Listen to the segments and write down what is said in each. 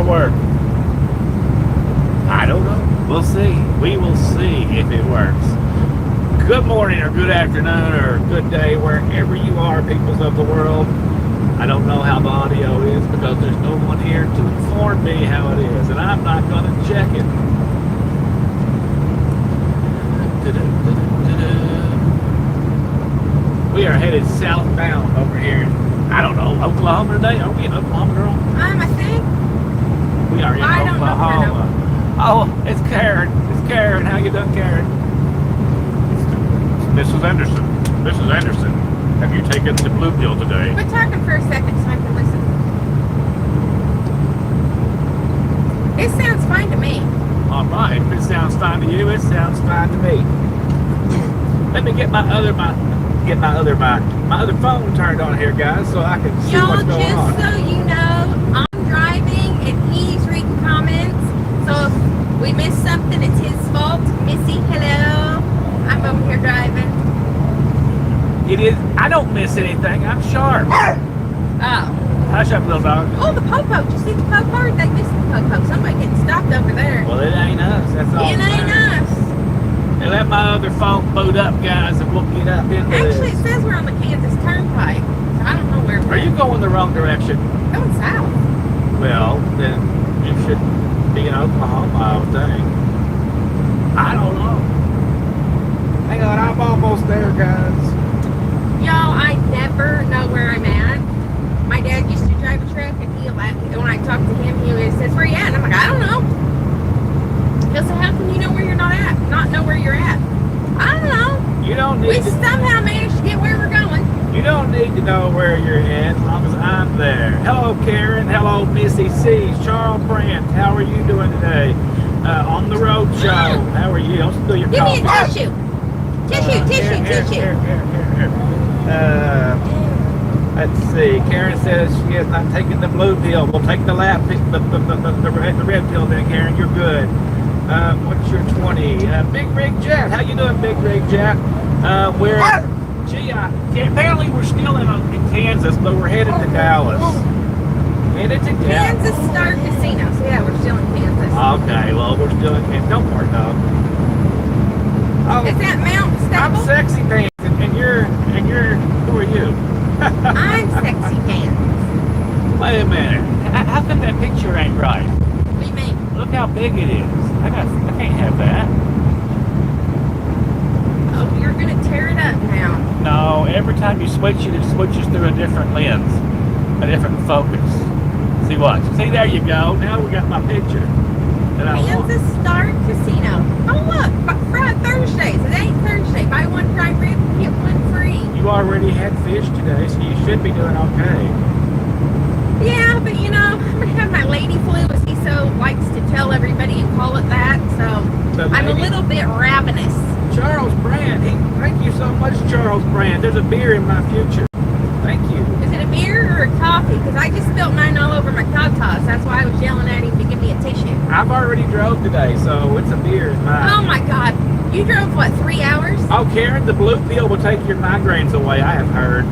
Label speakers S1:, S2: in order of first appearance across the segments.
S1: work? I don't know. We'll see. We will see if it works. Good morning or good afternoon or good day wherever you are, peoples of the world. I don't know how the audio is because there's no one here to inform me how it is, and I'm not going to check it. We are headed southbound over here. I don't know, Oklahoma today? Are we in Oklahoma, girl?
S2: I think.
S1: We are in Oklahoma. Oh, it's Karen. It's Karen. How you doing, Karen? Mrs. Anderson. Mrs. Anderson, have you taken the blue pill today?
S2: Quit talking for a second so I can listen. It sounds fine to me.
S1: All right. If it sounds fine to you, it sounds fine to me. Let me get my other phone turned on here, guys, so I can see what's going on.
S2: Y'all, just so you know, I'm driving and he's reading comments. So if we miss something, it's his fault. Missy, hello. I'm over here driving.
S1: It is. I don't miss anything. I'm sharp.
S2: Oh.
S1: Hush up, little dog.
S2: Oh, the popo. Did you see the popo? Or they missed the popo. Somebody getting stopped over there.
S1: Well, it ain't us. That's all.
S2: It ain't us.
S1: Hey, let my other phone boot up, guys, and we'll get up into
S2: Actually,
S1: this.
S2: it says we're on the Kansas Turnpike. So I don't know where we're
S1: Are you going the wrong direction?
S2: going south.
S1: Well, then you should be in Oklahoma, I would think. I don't know. Hang on, I'm almost there, guys.
S2: Y'all, I never know where I'm at. My dad used to drive a truck, and when I talk to him, he always says, "Where you at?" And I'm like, "I don't know." He'll say, "How can you know where you're not at? Not know where you're at?" I don't know.
S1: You don't need
S2: We
S1: to,
S2: somehow managed to get where we're going.
S1: you don't need to know where you're at as long as I'm there. Hello, Karen. Hello, Missy C. Charles Brandt. How are you doing today? On the road show. How are you? Don't spill your
S2: Give
S1: coffee.
S2: me a tissue. Tissue.
S1: Here. Let's see. Karen says she has not taken the blue pill. We'll take the red pill then, Karen. You're good. What's your 20? Big Rig Jet. How you doing, Big Rig Jet? Apparently we're still in Kansas, but we're headed to Dallas. Headed to Dallas.
S2: Kansas Star Casino. So yeah, we're still in Kansas.
S1: Okay, well, we're still in Kansas. Don't worry, dog. Oh,
S2: Is that Mount
S1: I'm
S2: Stable?
S1: Sexy Pants, and you're, who are you?
S2: I'm Sexy Pants.
S1: Wait a minute. How come that picture ain't right?
S2: What do you mean?
S1: Look how big it is. I can't have that.
S2: Oh, you're gonna tear it up now.
S1: No, every time you switch it switches through a different lens, a different focus. See what? See, there you go. Now we got my picture that I want.
S2: Kansas Star Casino. Oh look, Friday Thursdays. It ain't Thursday. Buy one prime rib, get one free.
S1: You already had fish today, so you should be doing okay.
S2: Yeah, but you know, I'm gonna have my lady flu, as he so likes to tell everybody and call it that. So I'm a little bit ravenous.
S1: Charles Brand, thank you so much, Charles Brand. There's a beer in my future. Thank you.
S2: Is it a beer or a coffee? Because I just spilled mine all over my tatas. That's why I was yelling at him to give me a tissue.
S1: I've already drove today, so it's a beer. It's mine.
S2: Oh my God. You drove, what, 3 hours?
S1: Oh, Karen, the blue pill will take your migraines away, I have heard.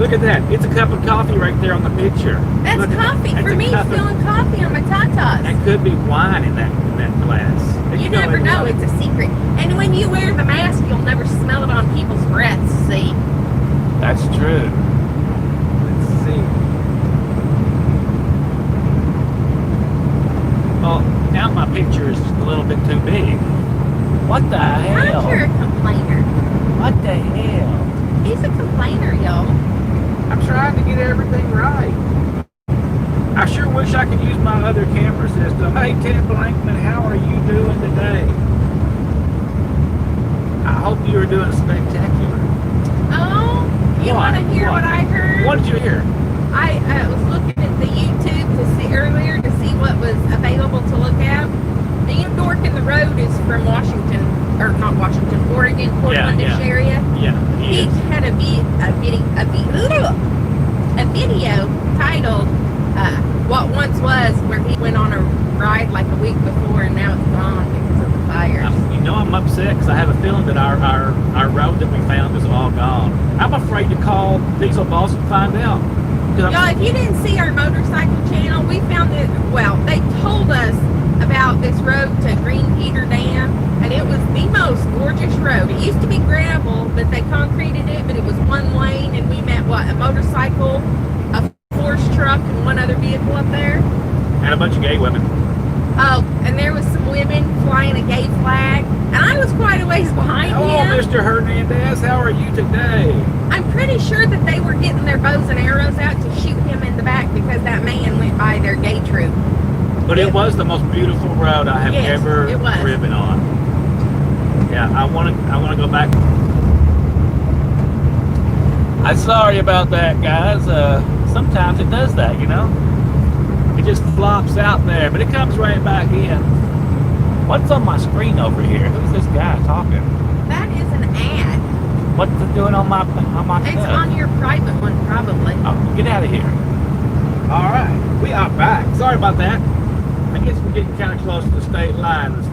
S1: Look at that. It's a cup of coffee right there on the picture.
S2: That's
S1: Look at
S2: coffee.
S1: that.
S2: For me, spilling coffee on my tatas.
S1: That could be wine in that glass.
S2: You never know. It's a secret. And when you wear the mask, you'll never smell it on people's breaths, see?
S1: That's true. Let's see. Well, now my picture is just a little bit too big. What the hell?
S2: You're a complainer.
S1: What the hell?
S2: He's a complainer, y'all.
S1: I'm trying to get everything right. I sure wish I could use my other camera system. Hey, Ted Blankman, how are you doing today? I hope you are doing spectacular.
S2: Oh, you want to hear what I heard?
S1: What did you hear?
S2: I was looking at the YouTube earlier to see what was available to look at. The Dork in the Road is from Washington, or not Washington, Oregon, Portlandish area.
S1: Yeah.
S2: He had a video titled "What Once Was," where he went on a ride like a week before, and now it's gone because of the fires.
S1: You know I'm upset because I have a feeling that our road that we found is all gone. I'm afraid to call Diesel Boss and find out.
S2: Y'all, if you didn't see our motorcycle channel, we found it, well, they told us about this road to Green Peter Dam, and it was the most gorgeous road. It used to be gravel, but they concreted it, but it was one lane, and we met, what, a motorcycle, a force truck, and one other vehicle up there.
S1: And a bunch of gay women.
S2: Oh, and there was some women flying a gay flag, and I was quite a ways behind
S1: Hello,
S2: him.
S1: Mr. Hernandez. How are you today?
S2: I'm pretty sure that they were getting their bows and arrows out to shoot him in the back because that man went by their gay troop.
S1: But it was the most beautiful road I have ever driven on. Yeah, I want to go back. I'm sorry about that, guys. Sometimes it does that, you know. It just flops out there, but it comes right back in. What's on my screen over here? Who's this guy talking?
S2: That is an ad.
S1: What's it doing on my
S2: It's
S1: stuff?
S2: on your private one, probably.
S1: Oh, get out of here. All right, we are back. Sorry about that. I guess we're getting kind of close to the state line. It's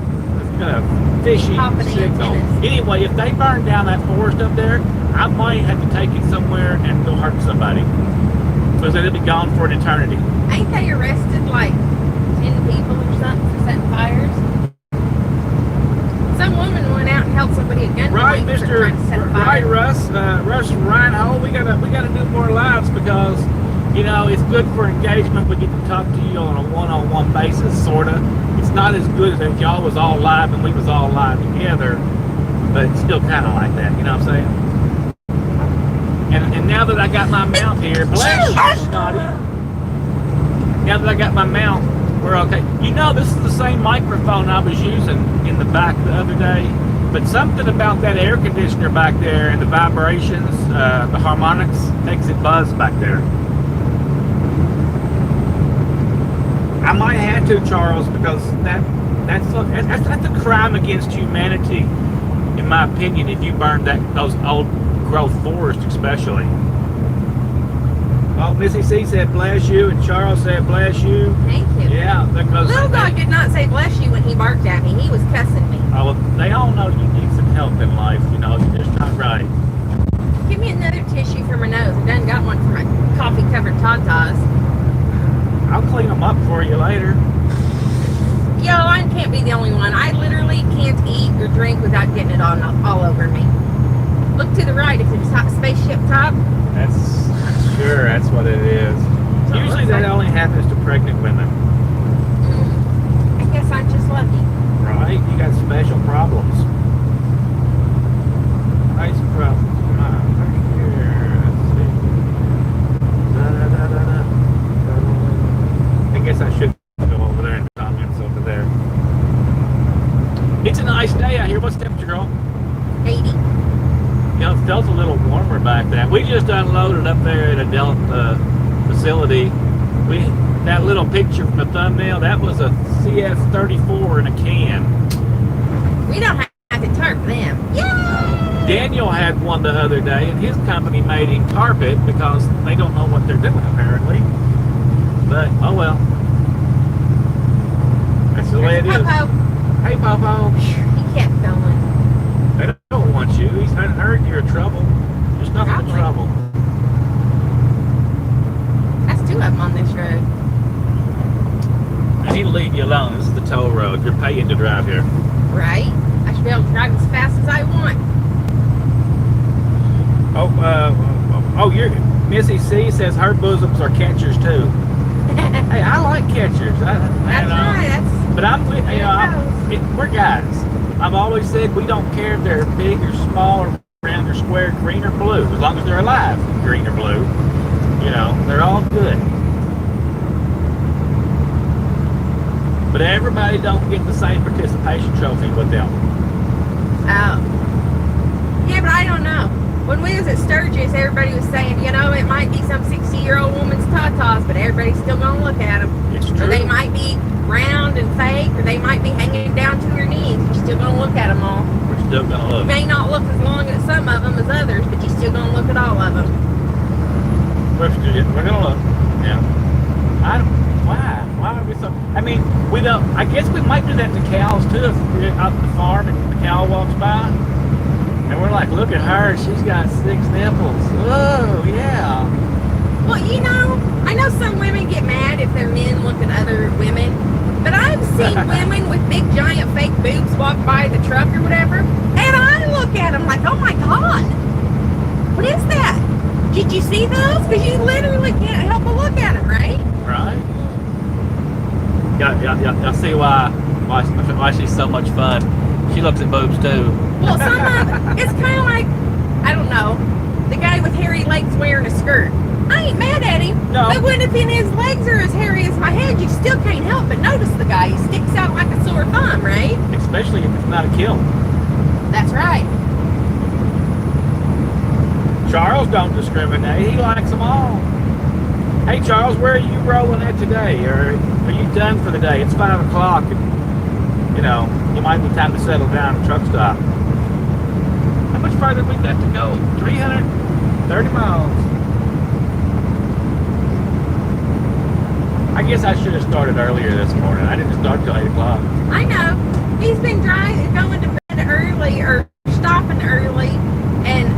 S1: kind of fishy signal. Anyway, if they burn down that forest up there, I might have to take it somewhere and go hurt somebody. Because it'll be gone for an eternity.
S2: Ain't they arrested like 10 people or something for setting fires? Some woman went out and held somebody at gunpoint
S1: Right,
S2: for
S1: Mr.
S2: trying to set a fire.
S1: Right, Russ. Russ Reinhold, we gotta do more lives because, you know, it's good for engagement. We get to talk to you on a one-on-one basis, sorta. It's not as good as if y'all was all live and we was all live together, but it's still kind of like that. You know what I'm saying? And now that I got my mount here, bless you, Scotty. Now that I got my mount, we're okay. You know, this is the same microphone I was using in the back the other day, but something about that air conditioner back there and the vibrations, the harmonics, makes it buzz back there. I might have to, Charles, because that's a crime against humanity, in my opinion, if you burn those old growth forest especially. Oh, Missy C said bless you, and Charles said bless you.
S2: Thank you.
S1: Yeah, because
S2: Little dog did not say bless you when he barked at me. He was cussing me.
S1: Oh, they all know you need some help in life. You know, you're just not right.
S2: Give me another tissue for my nose. I done got one for my coffee-covered tatas.
S1: I'll clean them up for you later.
S2: Yo, I can't be the only one. I literally can't eat or drink without getting it all over me. Look to the right if it's spaceship top.
S1: That's what it is.
S2: So
S1: Usually that only happens to pregnant women.
S2: I guess I'm just lucky.
S1: Right? You got special problems. Nice problem. Come on, right here. Let's see. I guess I should go over there and comments over there. It's a nice day out here. What's the temperature, girl?
S2: 80.
S1: You know, it felt a little warmer back then. We just unloaded up there at a Delta facility. That little picture from the thumbnail, that was a CF34 in a can.
S2: We don't have to tarp them. Yay!
S1: Daniel had one the other day, and his company made him tarp it because they don't know what they're doing, apparently. But, oh well. That's the way it is.
S2: Popo.
S1: Hey, Popo.
S2: He kept going.
S1: They don't want you. He's not hurt. You're in trouble. There's nothing but trouble.
S2: That's two of them on this road.
S1: I need to leave you alone. This is the toll road. You're paying to drive here.
S2: Right? I should be able to drive as fast as I want.
S1: Missy C says her bosoms are catchers too. Hey, I like catchers.
S2: That's right.
S1: But we're guys. I've always said we don't care if they're big or small or round or square, green or blue, as long as they're alive, green or blue. You know, they're all good. But everybody don't get the same participation trophy with them.
S2: Oh. Yeah, but I don't know. When we was at Sturgis, everybody was saying, you know, it might be some 60-year-old woman's tatas, but everybody's still going to look at them.
S1: It's true.
S2: Or they might be round and fake, or they might be hanging down to your knees. You're still going to look at them all.
S1: We're still going to look.
S2: You may not look as long at some of them as others, but you're still going to look at all of them.
S1: We're going to look. Yeah. Why are we so... I mean, we don't... I guess we might do that to cows, too, if we're out at the farm and the cow walks by. And we're like, look at her. She's got 6 nipples. Oh, yeah.
S2: Well, I know some women get mad if their men look at other women, but I've seen women with big giant fake boobs walk by the truck or whatever, and I look at them like, oh my God, what is that? Did you see those? Because you literally can't help but look at them, right?
S1: Right. Y'all see why she's so much fun. She looks at boobs too.
S2: Well, it's kind of like, I don't know, the guy with hairy legs wearing a skirt. I ain't mad at him.
S1: No.
S2: But when his legs are as hairy as my head, you still can't help but notice the guy. He sticks out like a sore thumb, right?
S1: Especially if it's not a kill.
S2: That's right.
S1: Charles don't discriminate. He likes them all. Hey, Charles, where are you rolling at today? Or are you done for the day? It's 5 o'clock. And, it might be time to settle down at the truck stop. How much further we got to go? 330 miles. I guess I should have started earlier this morning. I didn't start till 8 o'clock.
S2: I know. He's been going to bed early or stopping early and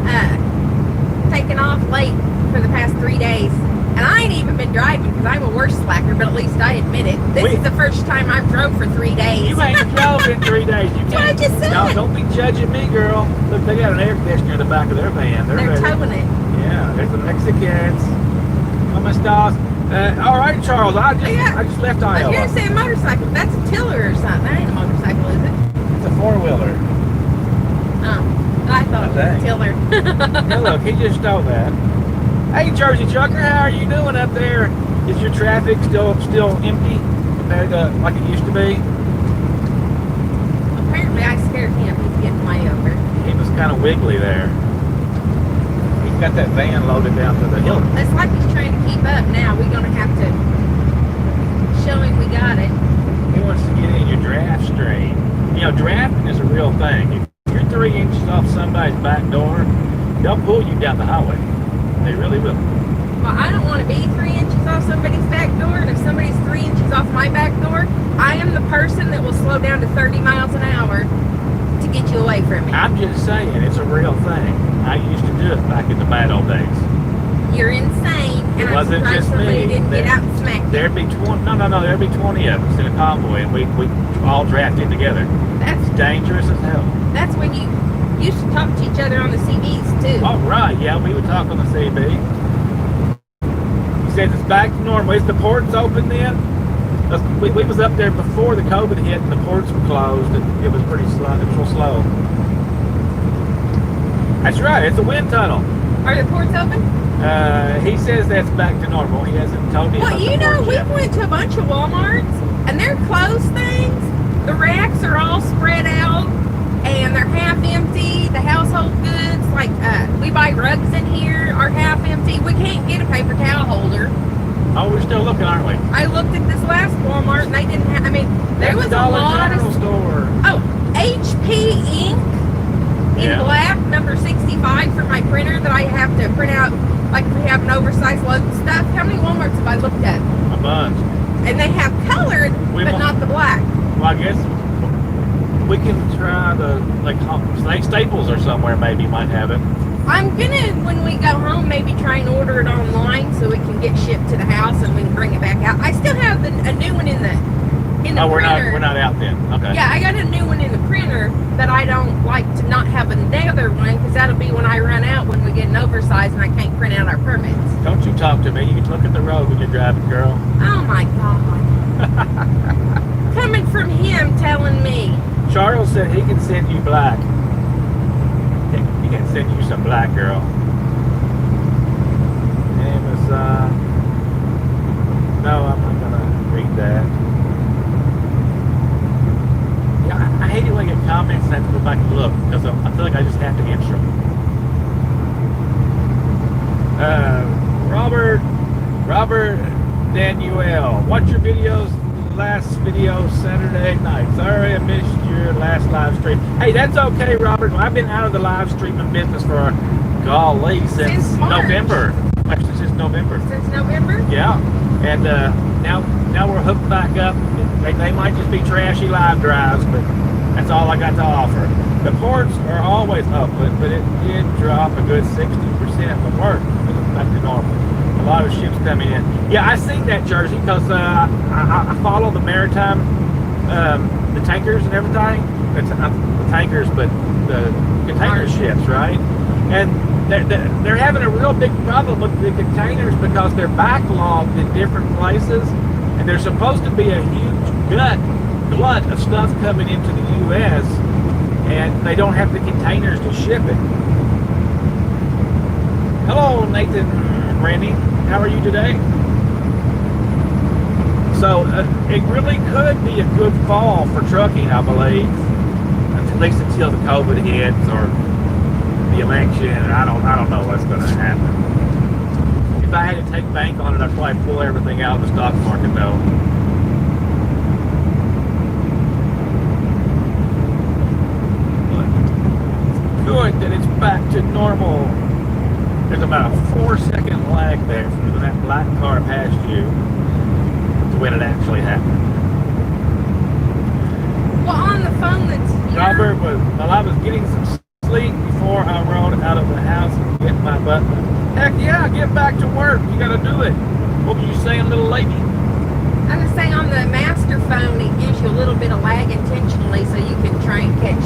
S2: taking off late for the past 3 days. And I ain't even been driving because I'm a worse slacker, but at least I admit it. This is the first time I've drove for 3 days.
S1: You ain't drove in 3 days. You
S2: That's what I just said.
S1: No, don't be judging me, girl. Look, they got an air conditioner in the back of their van.
S2: They're
S1: ready.
S2: towing it.
S1: Yeah, there's the Mexicans. ¿Cómo estás? All right, Charles. I just left
S2: I
S1: Iowa.
S2: was going to say a motorcycle. That's a tiller or something. That ain't a motorcycle, is it?
S1: It's a four-wheeler.
S2: Oh, I thought it was a tiller.
S1: Hey, look, he just stole that. Hey, Jersey Trucker, how are you doing up there? Is your traffic still empty compared to like it used to be?
S2: Apparently, I scared him. He's getting way over.
S1: He was kind of wiggly there. He's got that van loaded down to the hill.
S2: It's like he's trying to keep up now. We're going to have to show him we got it.
S1: He wants to get in your draft stream. Drafting is a real thing. If you're 3 inches off somebody's back door, they'll pull you down the highway. They really will.
S2: Well, I don't want to be 3 inches off somebody's back door, and if somebody's 3 inches off my back door, I am the person that will slow down to 30 miles an hour to get you away from me.
S1: I'm just saying, it's a real thing. I used to do it back in the bad old days.
S2: You're insane, and
S1: It
S2: I'm
S1: wasn't
S2: surprised
S1: just
S2: somebody
S1: me.
S2: didn't get out and smack you.
S1: There'd be 20. No. There'd be 20 of us in a convoy, and we all drafted together.
S2: That's
S1: Dangerous as hell.
S2: That's when you used to talk to each other on the CBs too.
S1: Oh right, yeah, we would talk on the CB. He says it's back to normal. Is the ports open then? We was up there before the COVID hit, and the ports were closed, and it was pretty slow. It was real slow. That's right. It's a wind tunnel.
S2: Are the ports open?
S1: He says that's back to normal. He hasn't told me.
S2: Well,
S1: about the
S2: you know,
S1: ports
S2: we
S1: yet.
S2: went to a bunch of Walmarts, and their clothes things, the racks are all spread out, and they're half empty. The household goods, like we buy rugs in here, are half empty. We can't get a paper towel holder.
S1: Oh, we're still looking, aren't we?
S2: I looked at this last Walmart, and they didn't have. I mean, there was a
S1: Dollar
S2: lot
S1: General
S2: of.
S1: store.
S2: Oh, HP ink in
S1: Yeah.
S2: black, number 65 for my printer that I have to print out, like we have an oversized load and stuff. How many Walmarts have I looked at?
S1: A bunch.
S2: And they have colored,
S1: We
S2: but
S1: want-
S2: not the black.
S1: Well, I guess we can try the Staples or somewhere maybe might have it.
S2: I'm gonna, when we go home, maybe try and order it online so it can get shipped to the house and we can bring it back out. I still have a new one in the
S1: Oh, we're
S2: printer.
S1: not out then. Okay.
S2: Yeah, I got a new one in the printer that I don't like to not have another one because that'll be when I run out when we get an oversized and I can't print out our permits.
S1: Don't you talk to me. You can look at the road when you're driving, girl.
S2: Oh my God. Coming from him telling me.
S1: Charles said he can send you black. He can send you some black, girl. Amazon. No, I'm not gonna read that. Yeah, I hate it when I get comments and I have to go back and look because I feel like I just have to answer them. Robert Daniel, watch your videos. Last video Saturday night. Sorry I missed your last live stream. Hey, that's okay, Robert. I've been out of the live streaming business for golly since
S2: March.
S1: November. Actually, since November.
S2: Since November?
S1: Yeah, and now we're hooked back up. They might just be trashy live drives, but that's all I got to offer. The ports are always open, but it did drop a good 60% from work. It's back to normal. A lot of ships coming in. Yeah, I seen that, Jersey, because I follow the maritime, the tankers and everything. It's not the tankers, but the container ships, right? And they're having a real big problem with the containers because they're backlogged in different places, and there's supposed to be a huge glut of stuff coming into the U.S., and they don't have the containers to ship it. Hello, Nathan, Randy. How are you today? So it really could be a good fall for trucking, I believe, at least until the COVID hits or the election. I don't know what's going to happen. If I had to take bank on it, I'd probably pull everything out of the stock market, though. But good that it's back to normal. There's about a 4-second lag there from when that black car passed you to when it actually happened.
S2: Well, on the phone that's here.
S1: Robert, while I was getting some sleep before I rode out of the house and get my butt. Heck yeah, get back to work. You gotta do it. What were you saying, little lady?
S2: I was saying on the master phone, it gives you a little bit of lag intentionally so you can try and catch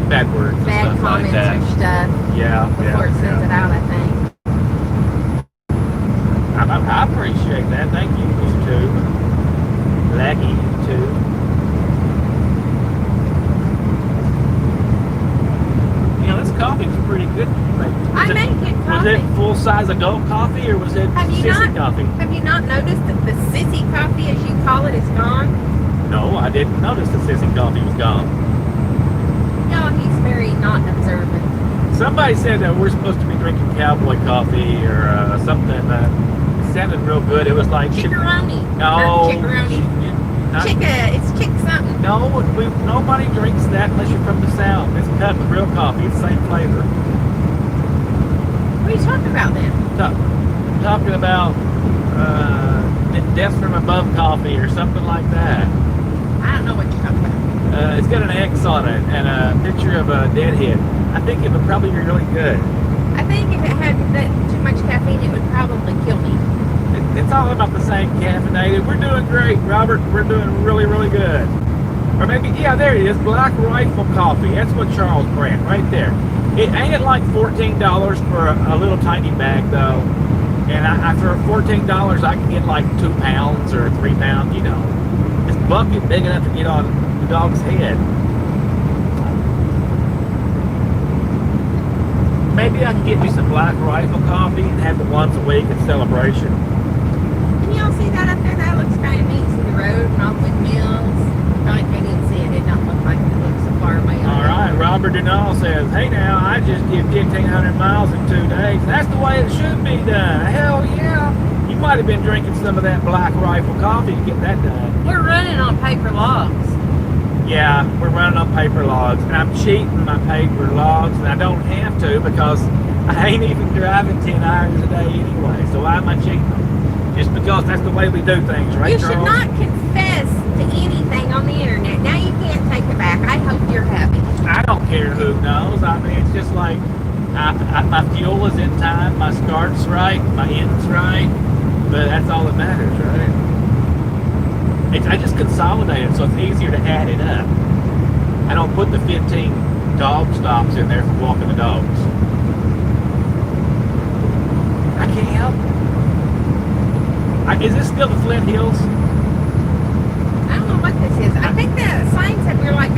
S1: Bad words and
S2: bad
S1: stuff like
S2: comments
S1: that.
S2: or stuff
S1: Yeah,
S2: before it sends it out, I think.
S1: I appreciate that. Thank you, YouTube. Laggy YouTube. You know, this coffee's pretty good.
S2: I make it
S1: Was
S2: coffee.
S1: it full size adult coffee or was it sissy coffee?
S2: Have you not noticed that the sissy coffee, as you call it, is gone?
S1: No, I didn't notice the sissy coffee was gone.
S2: No, he's very not observant.
S1: Somebody said that we're supposed to be drinking cowboy coffee or something. It sounded real good. It was like
S2: Chickaroni.
S1: No.
S2: Chickaroni. It's chick something.
S1: No, nobody drinks that unless you're from the South. It's cut with real coffee. It's the same flavor.
S2: What are you talking about then?
S1: Talking about death from above coffee or something like that.
S2: I don't know what you're talking about.
S1: It's got an X on it and a picture of a deadhead. I think it would probably be really good.
S2: I think if it had too much caffeine, it would probably kill me.
S1: It's all about the same caffeinated. We're doing great, Robert. We're doing really, really good. Or maybe, yeah, there it is. Black Rifle Coffee. That's what Charles brand right there. Ain't it like $14 for a little tiny bag though? And for $14, I can get like 2 pounds or 3 pounds. You know, this bucket big enough to get on the dog's head. Maybe I can get you some Black Rifle coffee and have it once a week in celebration.
S2: Can y'all see that up there? That looks kind of neat. See the road and all the windmills. I can't even see it. It don't look like it looks so far away.
S1: All right, Robert Denal says, hey now, I just did 1,500 miles in 2 days. That's the way it should be done. Hell yeah. You might have been drinking some of that Black Rifle coffee to get that done.
S2: We're running on paper logs.
S1: Yeah, we're running on paper logs, and I'm cheating my paper logs, and I don't have to because I ain't even driving 10 hours a day anyway, so why am I cheating? Just because that's the way we do things, right,
S2: You
S1: Charles?
S2: should not confess to anything on the internet. Now you can't take it back. I hope you're happy.
S1: I don't care who knows. I mean, it's just like my fuel is in time, my start's right, my end's right, but that's all that matters, right? I just consolidate it so it's easier to add it up. I don't put the 15 dog stops in there for walking the dogs. I can't help it. Is this still the Flint Hills?
S2: I don't know what this is. I think the sign said we were like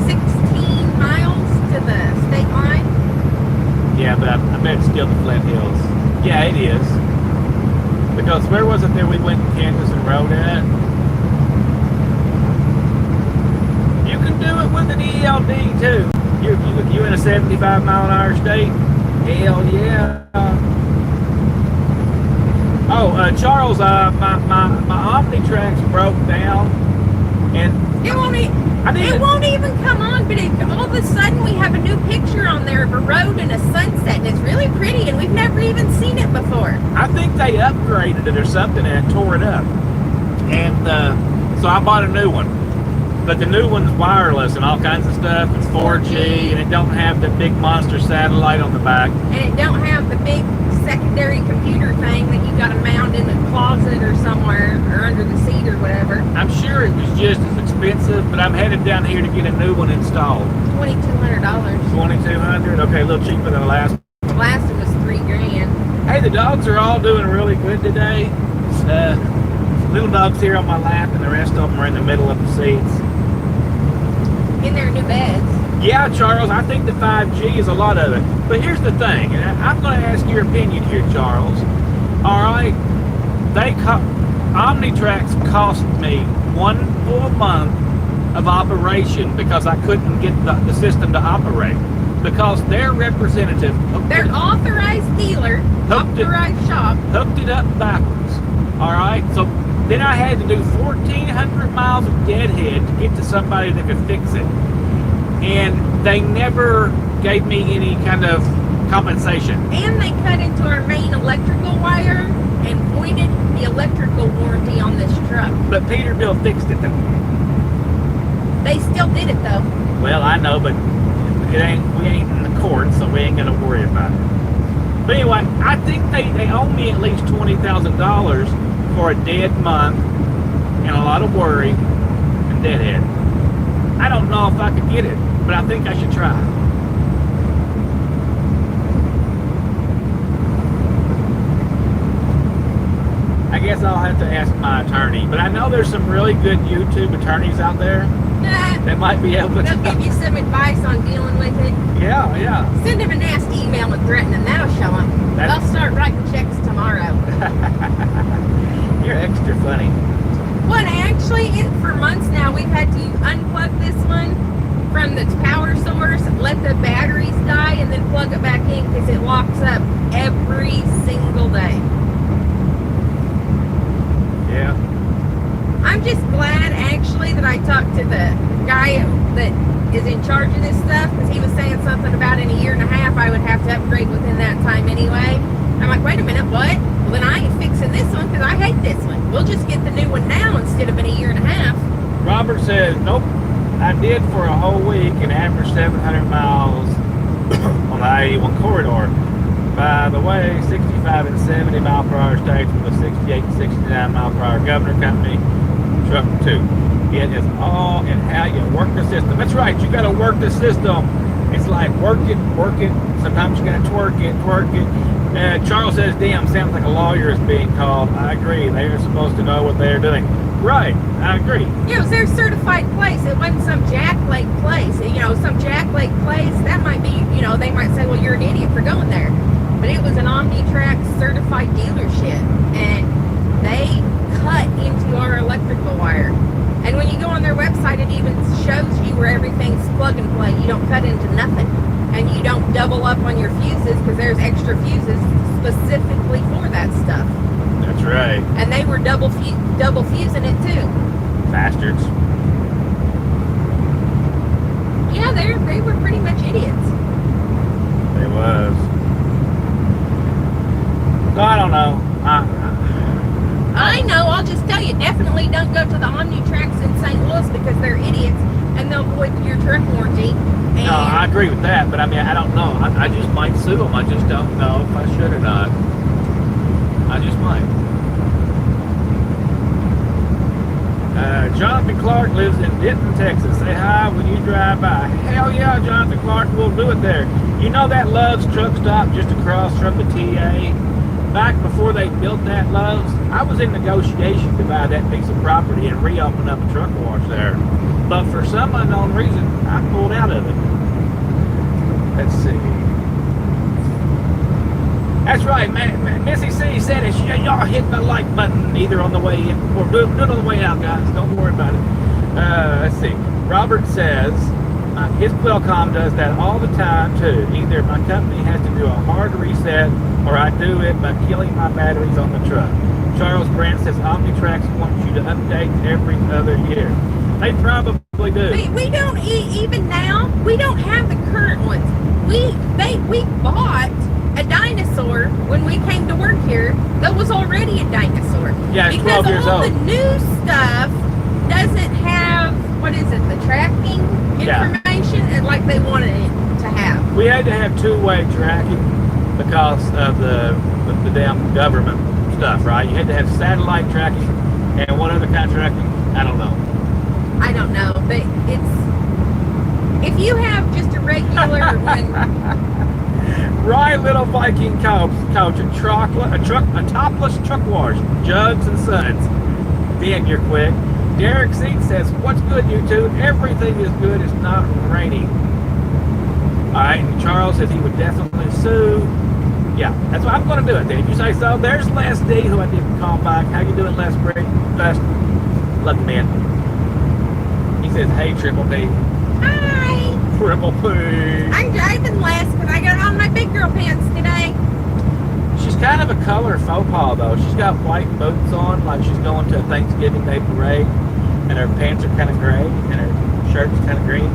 S2: 16 miles to the state line.
S1: Yeah, but I bet it's still the Flint Hills. Yeah, it is. Because where was it that we went to Kansas and rode at? You can do it with an ELD too. You in a 75 mile an hour state? Hell yeah. Oh, Charles, my OmniTrax broke down, and
S2: It won't even come on, but all of a sudden we have a new picture on there of a road and a sunset, and it's really pretty, and we've never even seen it before.
S1: I think they upgraded it or something and tore it up. And so I bought a new one. But the new one's wireless and all kinds of stuff. It's 4G, and it don't have the big monster satellite on the back.
S2: And it don't have the big secondary computer thing that you got to mount in the closet or somewhere or under the seat or whatever.
S1: I'm sure it was just as expensive, but I'm headed down here to get a new one installed.
S2: $2,200.
S1: $2,200. Okay, a little cheaper than the last one.
S2: The last one was $3,000.
S1: Hey, the dogs are all doing really good today. Little dog's here on my lap, and the rest of them are in the middle of the seats.
S2: In their new beds.
S1: Yeah, Charles, I think the 5G is a lot of it. But here's the thing, and I'm going to ask your opinion here, Charles. All right, Omnitrax cost me 1 full month of operation because I couldn't get the system to operate. Because their representative,
S2: Their authorized dealer, authorized shop,
S1: hooked it up backwards. All right, so then I had to do 1,400 miles of deadhead to get to somebody that could fix it. And they never gave me any kind of compensation.
S2: and they cut into our main electrical wire and voided the electrical warranty on this truck.
S1: But Peterbilt fixed it though.
S2: They still did it though.
S1: Well, I know, but we ain't in the court, so we ain't gonna worry about it. But anyway, I think they owe me at least $20,000 for a dead month and a lot of worry and deadhead. I don't know if I could get it, but I think I should try. I guess I'll have to ask my attorney, but I know there's some really good YouTube attorneys out there that might be able to.
S2: They'll give you some advice on dealing with it.
S1: Yeah.
S2: Send them a nasty email and threaten them. That'll show them. They'll start writing checks tomorrow.
S1: You're extra funny.
S2: Well, actually, for months now, we've had to unplug this one from the power source, let the batteries die, and then plug it back in because it locks up every single day.
S1: Yeah.
S2: I'm just glad, actually, that I talked to the guy that is in charge of this stuff because he was saying something about in a year and a half I would have to upgrade within that time anyway. I'm like, wait a minute, what? Well, then I ain't fixing this one because I hate this one. We'll just get the new one now instead of in a year and a half.
S1: Robert says, nope, I did for a whole week and averaged 700 miles on the I-81 corridor. By the way, 65 and 70 mile per hour stage from the 68 and 69 mile per hour Governor Company truck 2. It is all in how you work the system. That's right, you got to work the system. It's like work it. Sometimes you got to twerk it. Charles says, damn, sounds like a lawyer is being called. I agree. They are supposed to know what they're doing. Right, I agree.
S2: Yeah, it was their certified place. It wasn't some Jack Lake place. Some Jack Lake place, that might be, they might say, well, you're an idiot for going there. But it was an Omnitrax certified dealership. And they cut into our electrical wire. And when you go on their website, it even shows you where everything's plug and play. You don't cut into nothing. And you don't double up on your fuses because there's extra fuses specifically for that stuff.
S1: That's right.
S2: And they were double fusing it too.
S1: Bastards.
S2: Yeah, they were pretty much idiots.
S1: They was. So I don't know.
S2: I know, I'll just tell you, definitely don't go to the Omnitrax in St. Louis because they're idiots and they'll void your truck warranty. And
S1: No, I agree with that, but I mean, I don't know. I just might sue them. I just don't know if I should or not. I just might. Jonathan Clark lives in Denton, Texas. Say hi when you drive by. Hell yeah, Jonathan Clark, we'll do it there. You know that Love's truck stop just across from the TA? Back before they built that Love's, I was in negotiation to buy that piece of property and reopen up a truck wash there. But for some unknown reason, I pulled out of it. Let's see. That's right, man. Missy C said it. Y'all hit the like button either on the way in or do it on the way out, guys. Don't worry about it. Let's see. Robert says his Qualcomm does that all the time too. Either my company has to do a hard reset or I do it by killing my batteries on the truck. Charles Brandt says Omnitrax wants you to update every other year. They probably do.
S2: we don't even now. We don't have the current ones. We bought a dinosaur when we came to work here that was already a dinosaur.
S1: Yeah, it's 12 years
S2: all
S1: old.
S2: the new stuff doesn't have the tracking information and like they wanted it to have.
S1: We had to have two-way tracking. because of the damn government stuff, right? You had to have satellite tracking and what other kind of tracking? I don't know.
S2: I don't know, but if you have just a regular one.
S1: Right, little Viking coach, a topless truck wash, Jugs and Sons. Damn, you're quick. Derek Seat says, "What's good, YouTube? Everything is good. It's not raining." All right, and Charles says he would definitely sue. Yeah, that's what I'm going to do it. Then you say so. There's Les D, who I didn't call back. How you doing, Les? Best lucky man. He says, "Hey, Triple P."
S2: Hi.
S1: Triple P.
S2: I'm driving less because I got on my big girl pants today.
S1: She's kind of a color faux pas, though. She's got white boots on, like she's going to a Thanksgiving Day parade, and her pants are kind of gray, and her shirt's kind of green.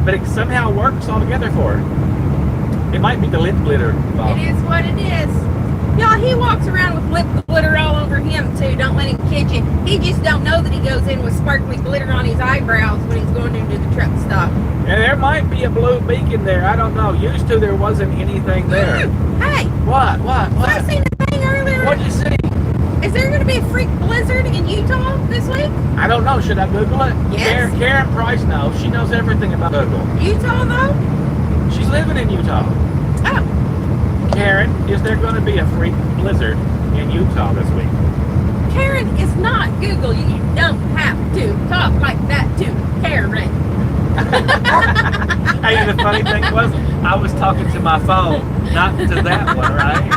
S1: But it somehow works all together for her. It might be the lip glitter, Bob.
S2: It is what it is. Y'all, he walks around with lip glitter all over him, too. Don't let him kid you. He just don't know that he goes in with sparkly glitter on his eyebrows when he's going into the truck stop.
S1: And there might be a blue beacon there. I don't know. Used to, there wasn't anything there.
S2: Hey.
S1: What?
S2: So I seen a thing earlier.
S1: What'd you see?
S2: Is there going to be a freak blizzard in Utah this week?
S1: I don't know. Should I Google it?
S2: Yes.
S1: Karen Price knows. She knows everything about Google.
S2: Utah, though?
S1: She's living in Utah.
S2: Oh.
S1: Karen, is there going to be a freak blizzard in Utah this week?
S2: Karen is not Google. You don't have to talk like that to Karen.
S1: Hey, the funny thing was, I was talking to my phone, not to that one, right?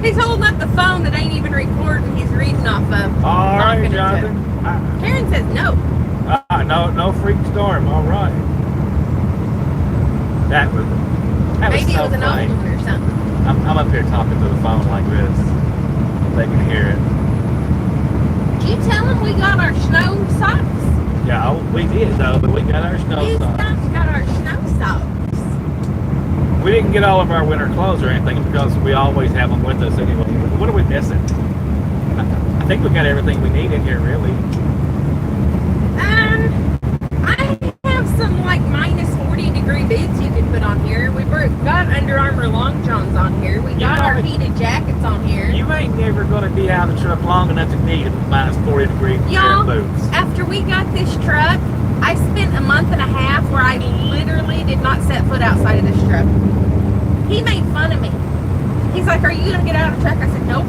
S2: He's holding up the phone that ain't even recording. He's reading off of.
S1: All right, Jonathan.
S2: Karen says no.
S1: No freak storm. All right. That was
S2: Maybe
S1: so
S2: it was an
S1: funny.
S2: old one or something.
S1: I'm up here talking to the phone like this. They can hear it.
S2: Did you tell him we got our snow socks?
S1: Yeah, we did though, but we got our snow
S2: These
S1: socks.
S2: guys got our snow socks.
S1: We didn't get all of our winter clothes or anything because we always have them with us anyway. What are we missing? I think we got everything we need in here, really.
S2: I have some like minus 40-degree boots you can put on here. We've got Under Armour long johns on here. We got our heated jackets on here.
S1: You ain't never going to be out of the truck long enough to need a minus 40-degree pair
S2: Y'all,
S1: of boots.
S2: after we got this truck, I spent a month and a half where I literally did not set foot outside of this truck. He made fun of me. He's like, "Are you going to get out of the truck?" I said, Nope,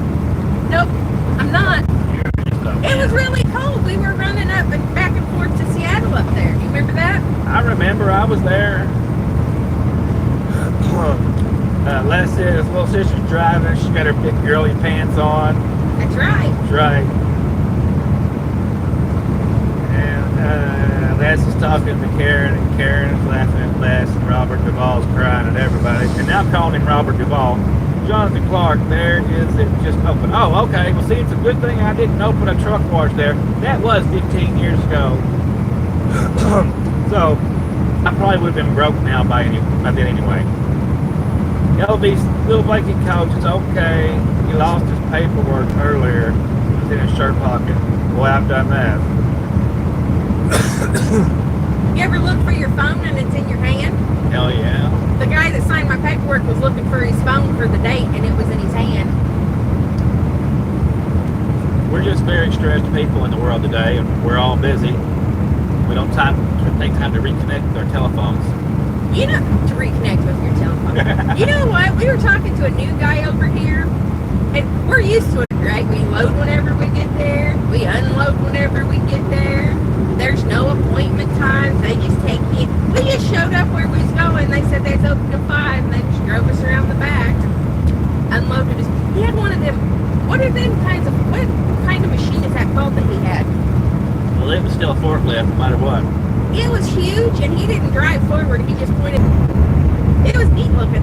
S2: I'm not. It was really cold. We were running up and back and forth to Seattle up there. You remember that?
S1: I remember I was there. Les says little sister's driving. She's got her big girly pants on.
S2: That's right.
S1: That's right. And Les is talking to Karen, and Karen is laughing at Les, and Robert Duvall's crying at everybody. And now calling him Robert Duvall. Jonathan Clark, there is it just open. Oh, okay. Well, see, it's a good thing I didn't open a truck wash there. That was 15 years ago. So, I probably would have been broke now by then anyway. LB's little Viking coach, it's okay. He lost his paperwork earlier. It was in his shirt pocket. Boy, I've done that.
S2: You ever look for your phone and it's in your hand?
S1: Hell yeah.
S2: The guy that signed my paperwork was looking for his phone for the date and it was in his hand.
S1: We're just very stressed people in the world today, and we're all busy. We don't take time to reconnect with our telephones.
S2: You know, to reconnect with your telephone. You know what? We were talking to a new guy over here, and we're used to it, right? We load whenever we get there. We unload whenever we get there. There's no appointment times. They just take you. We just showed up where we was going. They said they was open till 5, and they just drove us around the back. Unloaded us. He had one of them. What kind of machine is that called that he had?
S1: Well, it was still a forklift, no matter what.
S2: It was huge, and he didn't drive forward. He just pointed. It was neat looking.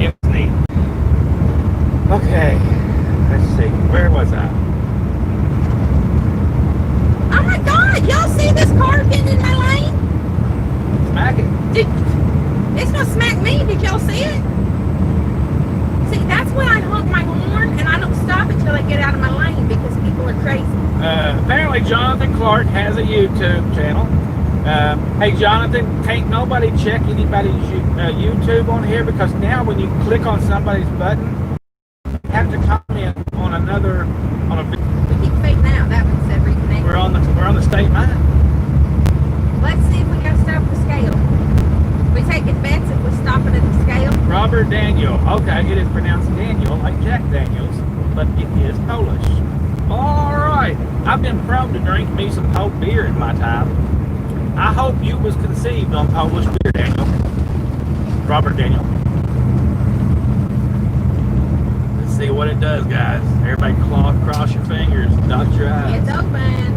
S1: It was neat. Okay, let's see. Where was I?
S2: Oh my God! Y'all see this car getting in my lane?
S1: Smack it.
S2: It's gonna smack me. Did y'all see it? See, that's when I honk my horn and I don't stop until I get out of my lane because people are crazy.
S1: Apparently Apparently, Jonathan Clark has a YouTube channel. Hey, Jonathan, can't nobody check anybody's YouTube on here? Because now when you click on somebody's button, you have to comment on a video.
S2: We keep fading out. That one said reconnect.
S1: We're on the state line.
S2: Let's see if we got to stop at the scale. We taking bets if we're stopping at the scale.
S1: Robert Daniel. Okay, it is pronounced Daniel, like Jack Daniels, but it is Polish. All right. I've been prone to drink me some Polish beer in my time. I hope you was conceived on Polish beer, Daniel. Robert Daniel. Let's see what it does, guys. Everybody cross your fingers, dot your eyes.
S2: It's open.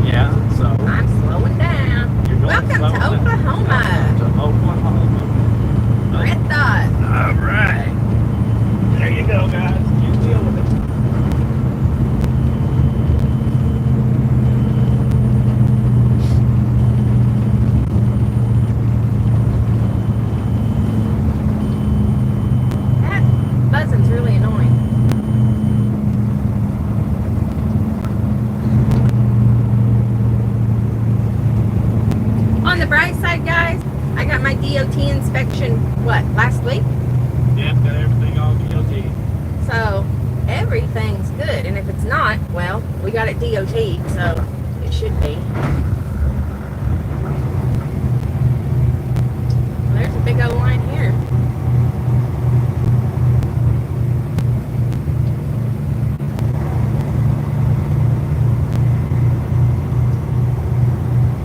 S1: Yeah, so.
S2: I'm slowing down.
S1: You're going
S2: Welcome to Oklahoma.
S1: To Oklahoma.
S2: Red dot.
S1: All right. There you go, guys. You deal with it.
S2: That buzzing's really annoying. On the bright side, guys, I got my DOT inspection, last week?
S1: Yeah, got everything on DOT.
S2: So everything's good. And if it's not, well, we got it DOT, so it should be. Well, there's a big old line here.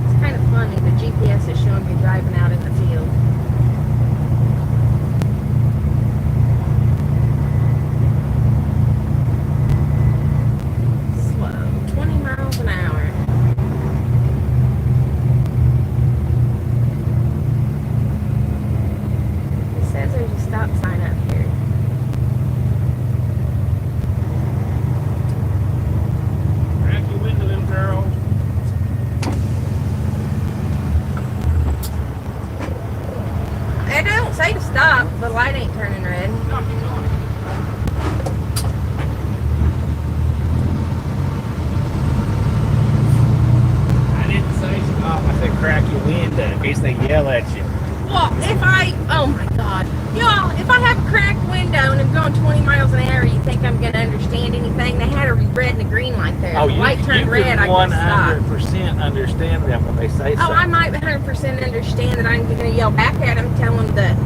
S2: It's kind of funny. The GPS is showing me driving out in the field. Slow, 20 miles an hour. It says there's a stop sign up here.
S1: Crack your window, them girls.
S2: It don't say to stop. The light ain't turning red.
S1: No, keep going. I didn't say stop. I said crack your window in case they yell at you.
S2: Well, oh my God. Y'all, if I have a cracked window and I'm going 20 miles an hour, you think I'm going to understand anything? They had a red and a green light there.
S1: Oh,
S2: the light turned
S1: you
S2: red, I
S1: can
S2: can stop.
S1: 100% understand them when they say
S2: Oh,
S1: something.
S2: I might 100% understand that I'm going to yell back at them, tell them that.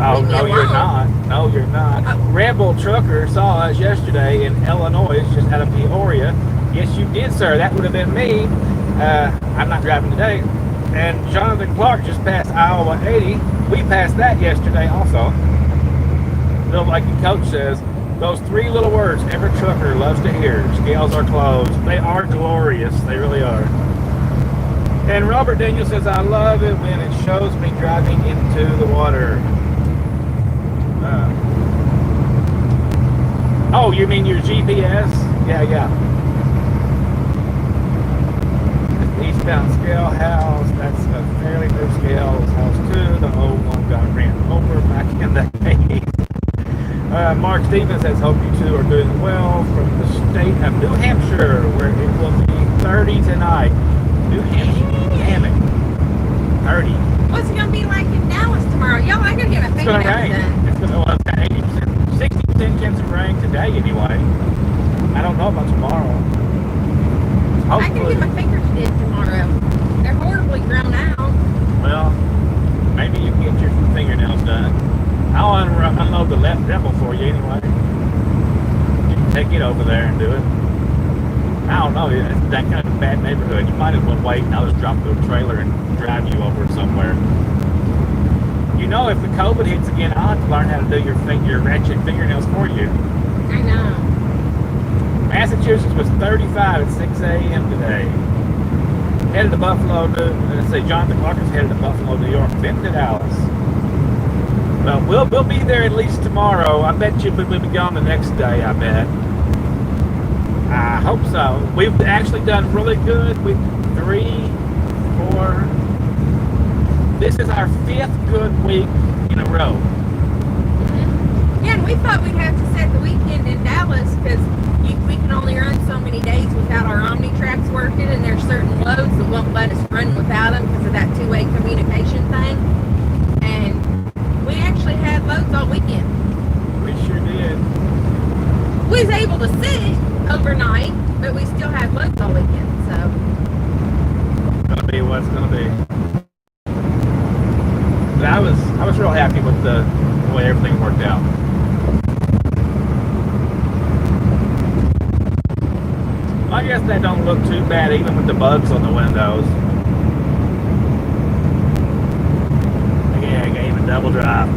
S1: Oh,
S2: leave me
S1: no, you're
S2: alone.
S1: not. No, you're not.
S2: Oh.
S1: Rebel Trucker saw us yesterday in Illinois, just out of Peoria. Yes, you did, sir. That would have been me. I'm not driving today. And Jonathan Clark just passed Iowa 80. We passed that yesterday also. Bill, like the coach says, those three little words every trucker loves to hear. Scales are closed. They are glorious. They really are. And Robert Daniel says, I love it when it shows me driving into the water. Oh, you mean your GPS? Yeah. Eastbound scale house. That's a fairly new scale house too. The old one got ran over back in the 80s. Mark Stevens says, hope you two are doing well from the state of New Hampshire, where it will be 30 tonight. New Hampshire, damn it. 30.
S2: What's it going to be like in Dallas tomorrow? Y'all, I got to get my
S1: It's going to
S2: fingernails
S1: rain.
S2: done.
S1: It's got 60% chance of rain today anyway. I don't know about tomorrow.
S2: I can
S1: Hopefully.
S2: get my fingers did tomorrow. They're horribly grown out.
S1: Well, maybe you can get your fingernails done. I'll unload the left Rebel for you anyway. You can take it over there and do it. I don't know. It's that kind of bad neighborhood. You might as well wait and I'll just drop the trailer and drive you over somewhere. You know, if the COVID hits again, I'll have to learn how to do your ratchet fingernails for you.
S2: I know.
S1: Massachusetts was 35 at 6 a.m. today. Headed to Buffalo, let's say Jonathan Clark is headed to Buffalo, New York, then to Dallas. Well, we'll be there at least tomorrow. I bet you we'll be gone the next day, I bet. I hope so. We've actually done really good with 3, 4. This is our 5th good week in a row.
S2: Yeah, and we We thought we'd have to set the weekend in Dallas because we can only run so many days without our Omni tracks working, and there's certain loads that won't let us run without them because of that two-way communication thing. And we actually had loads all weekend.
S1: We sure did.
S2: We was able to sit overnight, but we still had loads all weekend. So
S1: It's gonna be what it's gonna be. But I was real happy with the way everything worked out. I guess that don't look too bad even with the bugs on the windows. Yeah, I gave a double drive.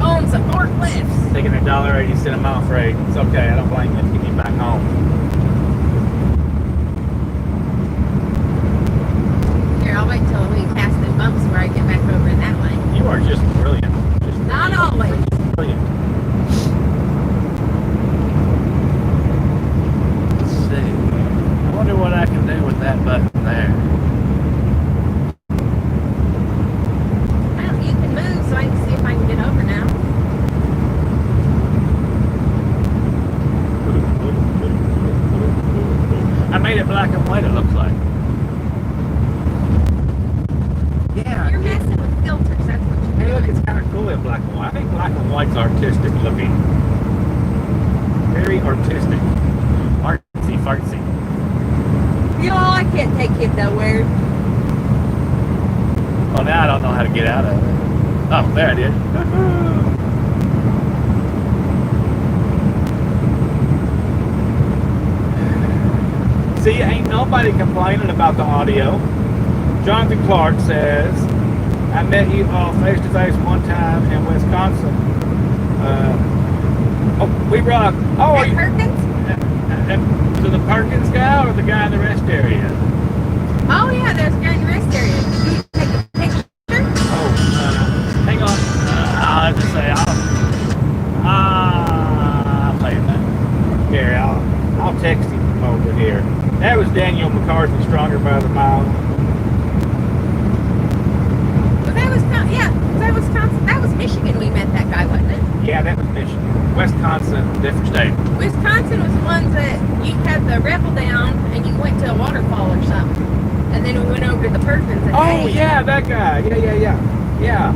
S2: on some forklifts.
S1: Taking $1.80 a mile freight. It's okay, I don't blame you. Get me back home.
S2: Here, I'll wait till we pass the bumps where I get back over in that lane.
S1: You are just brilliant. Just
S2: Not always.
S1: brilliant. Let's see. I wonder what I can do with that button there.
S2: Well, you can move so I can see if I can get over now.
S1: I made it black and white, it looks like. Yeah.
S2: You're messing with filters, that's what you're
S1: Hey, look,
S2: doing.
S1: it's kind of cool in black and white. I think black and white's artistic looking. Very artistic. Artsy fartsy.
S2: Y'all, I can't take him nowhere.
S1: Well, now I don't know how to get out of it. Oh, there I did. See, ain't nobody complaining about the audio. Jonathan Clark says, I met you all face to face one time in Wisconsin. We rock. Oh, are
S2: At
S1: you?
S2: Perkins?
S1: To the Perkins guy or the guy in the rest area?
S2: Oh, yeah, there's a guy in the rest area. Can you take a picture?
S1: Oh, hang on. I'll have to say, I'll play that. Here, I'll text him over here. That was Daniel McCarthy, Stronger by the Mile.
S2: Was that Wisconsin? Yeah, was that Wisconsin? That was Michigan we met that guy, wasn't it?
S1: Yeah, that was Michigan. Wisconsin, different state.
S2: Wisconsin was the ones that you had the rebel down and you went to a waterfall or something. And then we went over to the Perkins and
S1: Oh,
S2: hey,
S1: yeah, that guy. Yeah.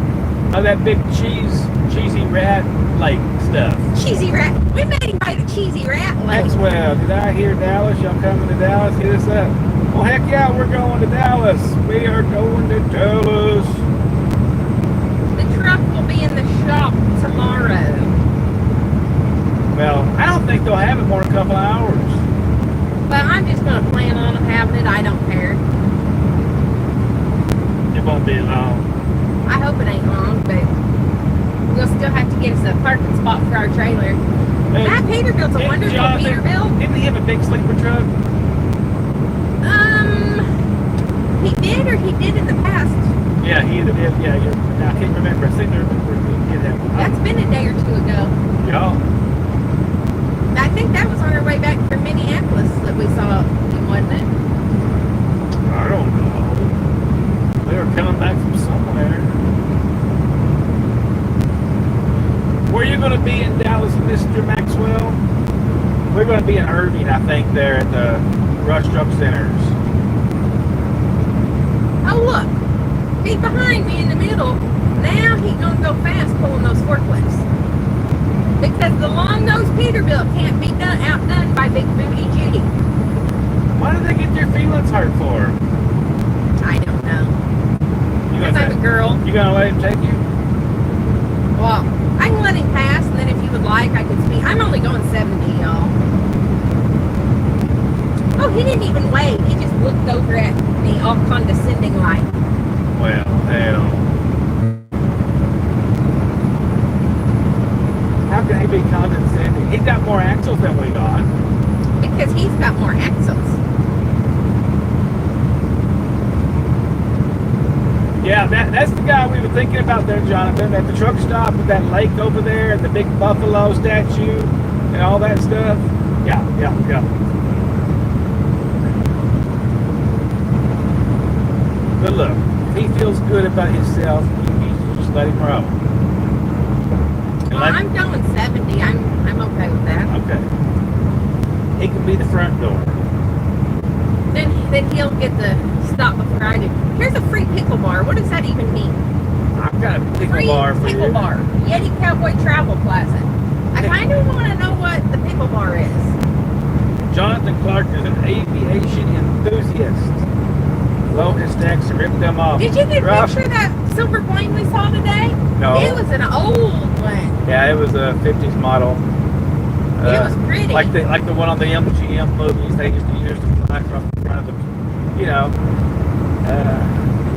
S1: Oh, that big cheesy rat lake stuff.
S2: Cheesy Rat. We met him by the Cheesy Rat Lake.
S1: Maxwell, did I hear Dallas? Y'all coming to Dallas? Hit us up. Well, heck yeah, we're going to Dallas. We are going to Dallas.
S2: The truck will be in the shop tomorrow.
S1: Well, I don't think they'll have it more than a couple hours.
S2: But I'm just going to plan on having it. I don't care.
S1: It won't be long.
S2: I hope it ain't long, but we'll still have to get us a parking spot for our trailer. That Peterbilt's a wonderful Peterbilt.
S1: Didn't he have a big sleeper truck?
S2: He did or he did in the past.
S1: Yeah, he either did. Yeah, I can't remember. I seem to remember he did have one.
S2: That's been a day or two ago.
S1: Yeah.
S2: I think that was on our way back from Minneapolis that we saw him, wasn't it?
S1: I don't know. They were coming back from somewhere. Where are you going to be in Dallas, Mr. Maxwell? We're going to be in Irving, I think, there at the Rush Truck Centers.
S2: Oh, look. He's behind me in the middle. Now he's going to go fast pulling those forklifts. Because the long-nosed Peterbilt can't be outdone by Big Booty Judy.
S1: Why did they get their feelings hurt for?
S2: I don't know.
S1: You
S2: Because I'm a girl.
S1: You going to let him take you?
S2: Well, I can let him pass, and then if you would like, I could speed. I'm only going 70, y'all. Oh, he didn't even wave. He just looked over at me all condescending like.
S1: Well, hell. How can he be condescending? He's got more axles than we got.
S2: Because he's got more axles.
S1: Yeah, that's the guy we were thinking about there, Jonathan, at the truck stop with that lake over there and the big buffalo statue and all that stuff. Yeah. But look, if he feels good about himself, you just let him roll.
S2: Well, I'm going 70. get the stop before I do. Here's a free pickle bar. What does that even mean?
S1: I've got a pickle
S2: Free
S1: bar for
S2: pickle
S1: you.
S2: bar. Yeti Cowboy Travel Plaza. I kind of want to know what the pickle bar is.
S1: Jonathan Clark is an aviation enthusiast. Locust X ripped them off.
S2: Did you get a
S1: Rob-
S2: picture of that silver plane we saw today?
S1: No.
S2: It was an old one.
S1: Yeah, it was a 50s model.
S2: It was pretty.
S1: Like the one on the MGM movies. They used to use to fly across the front of them. You know,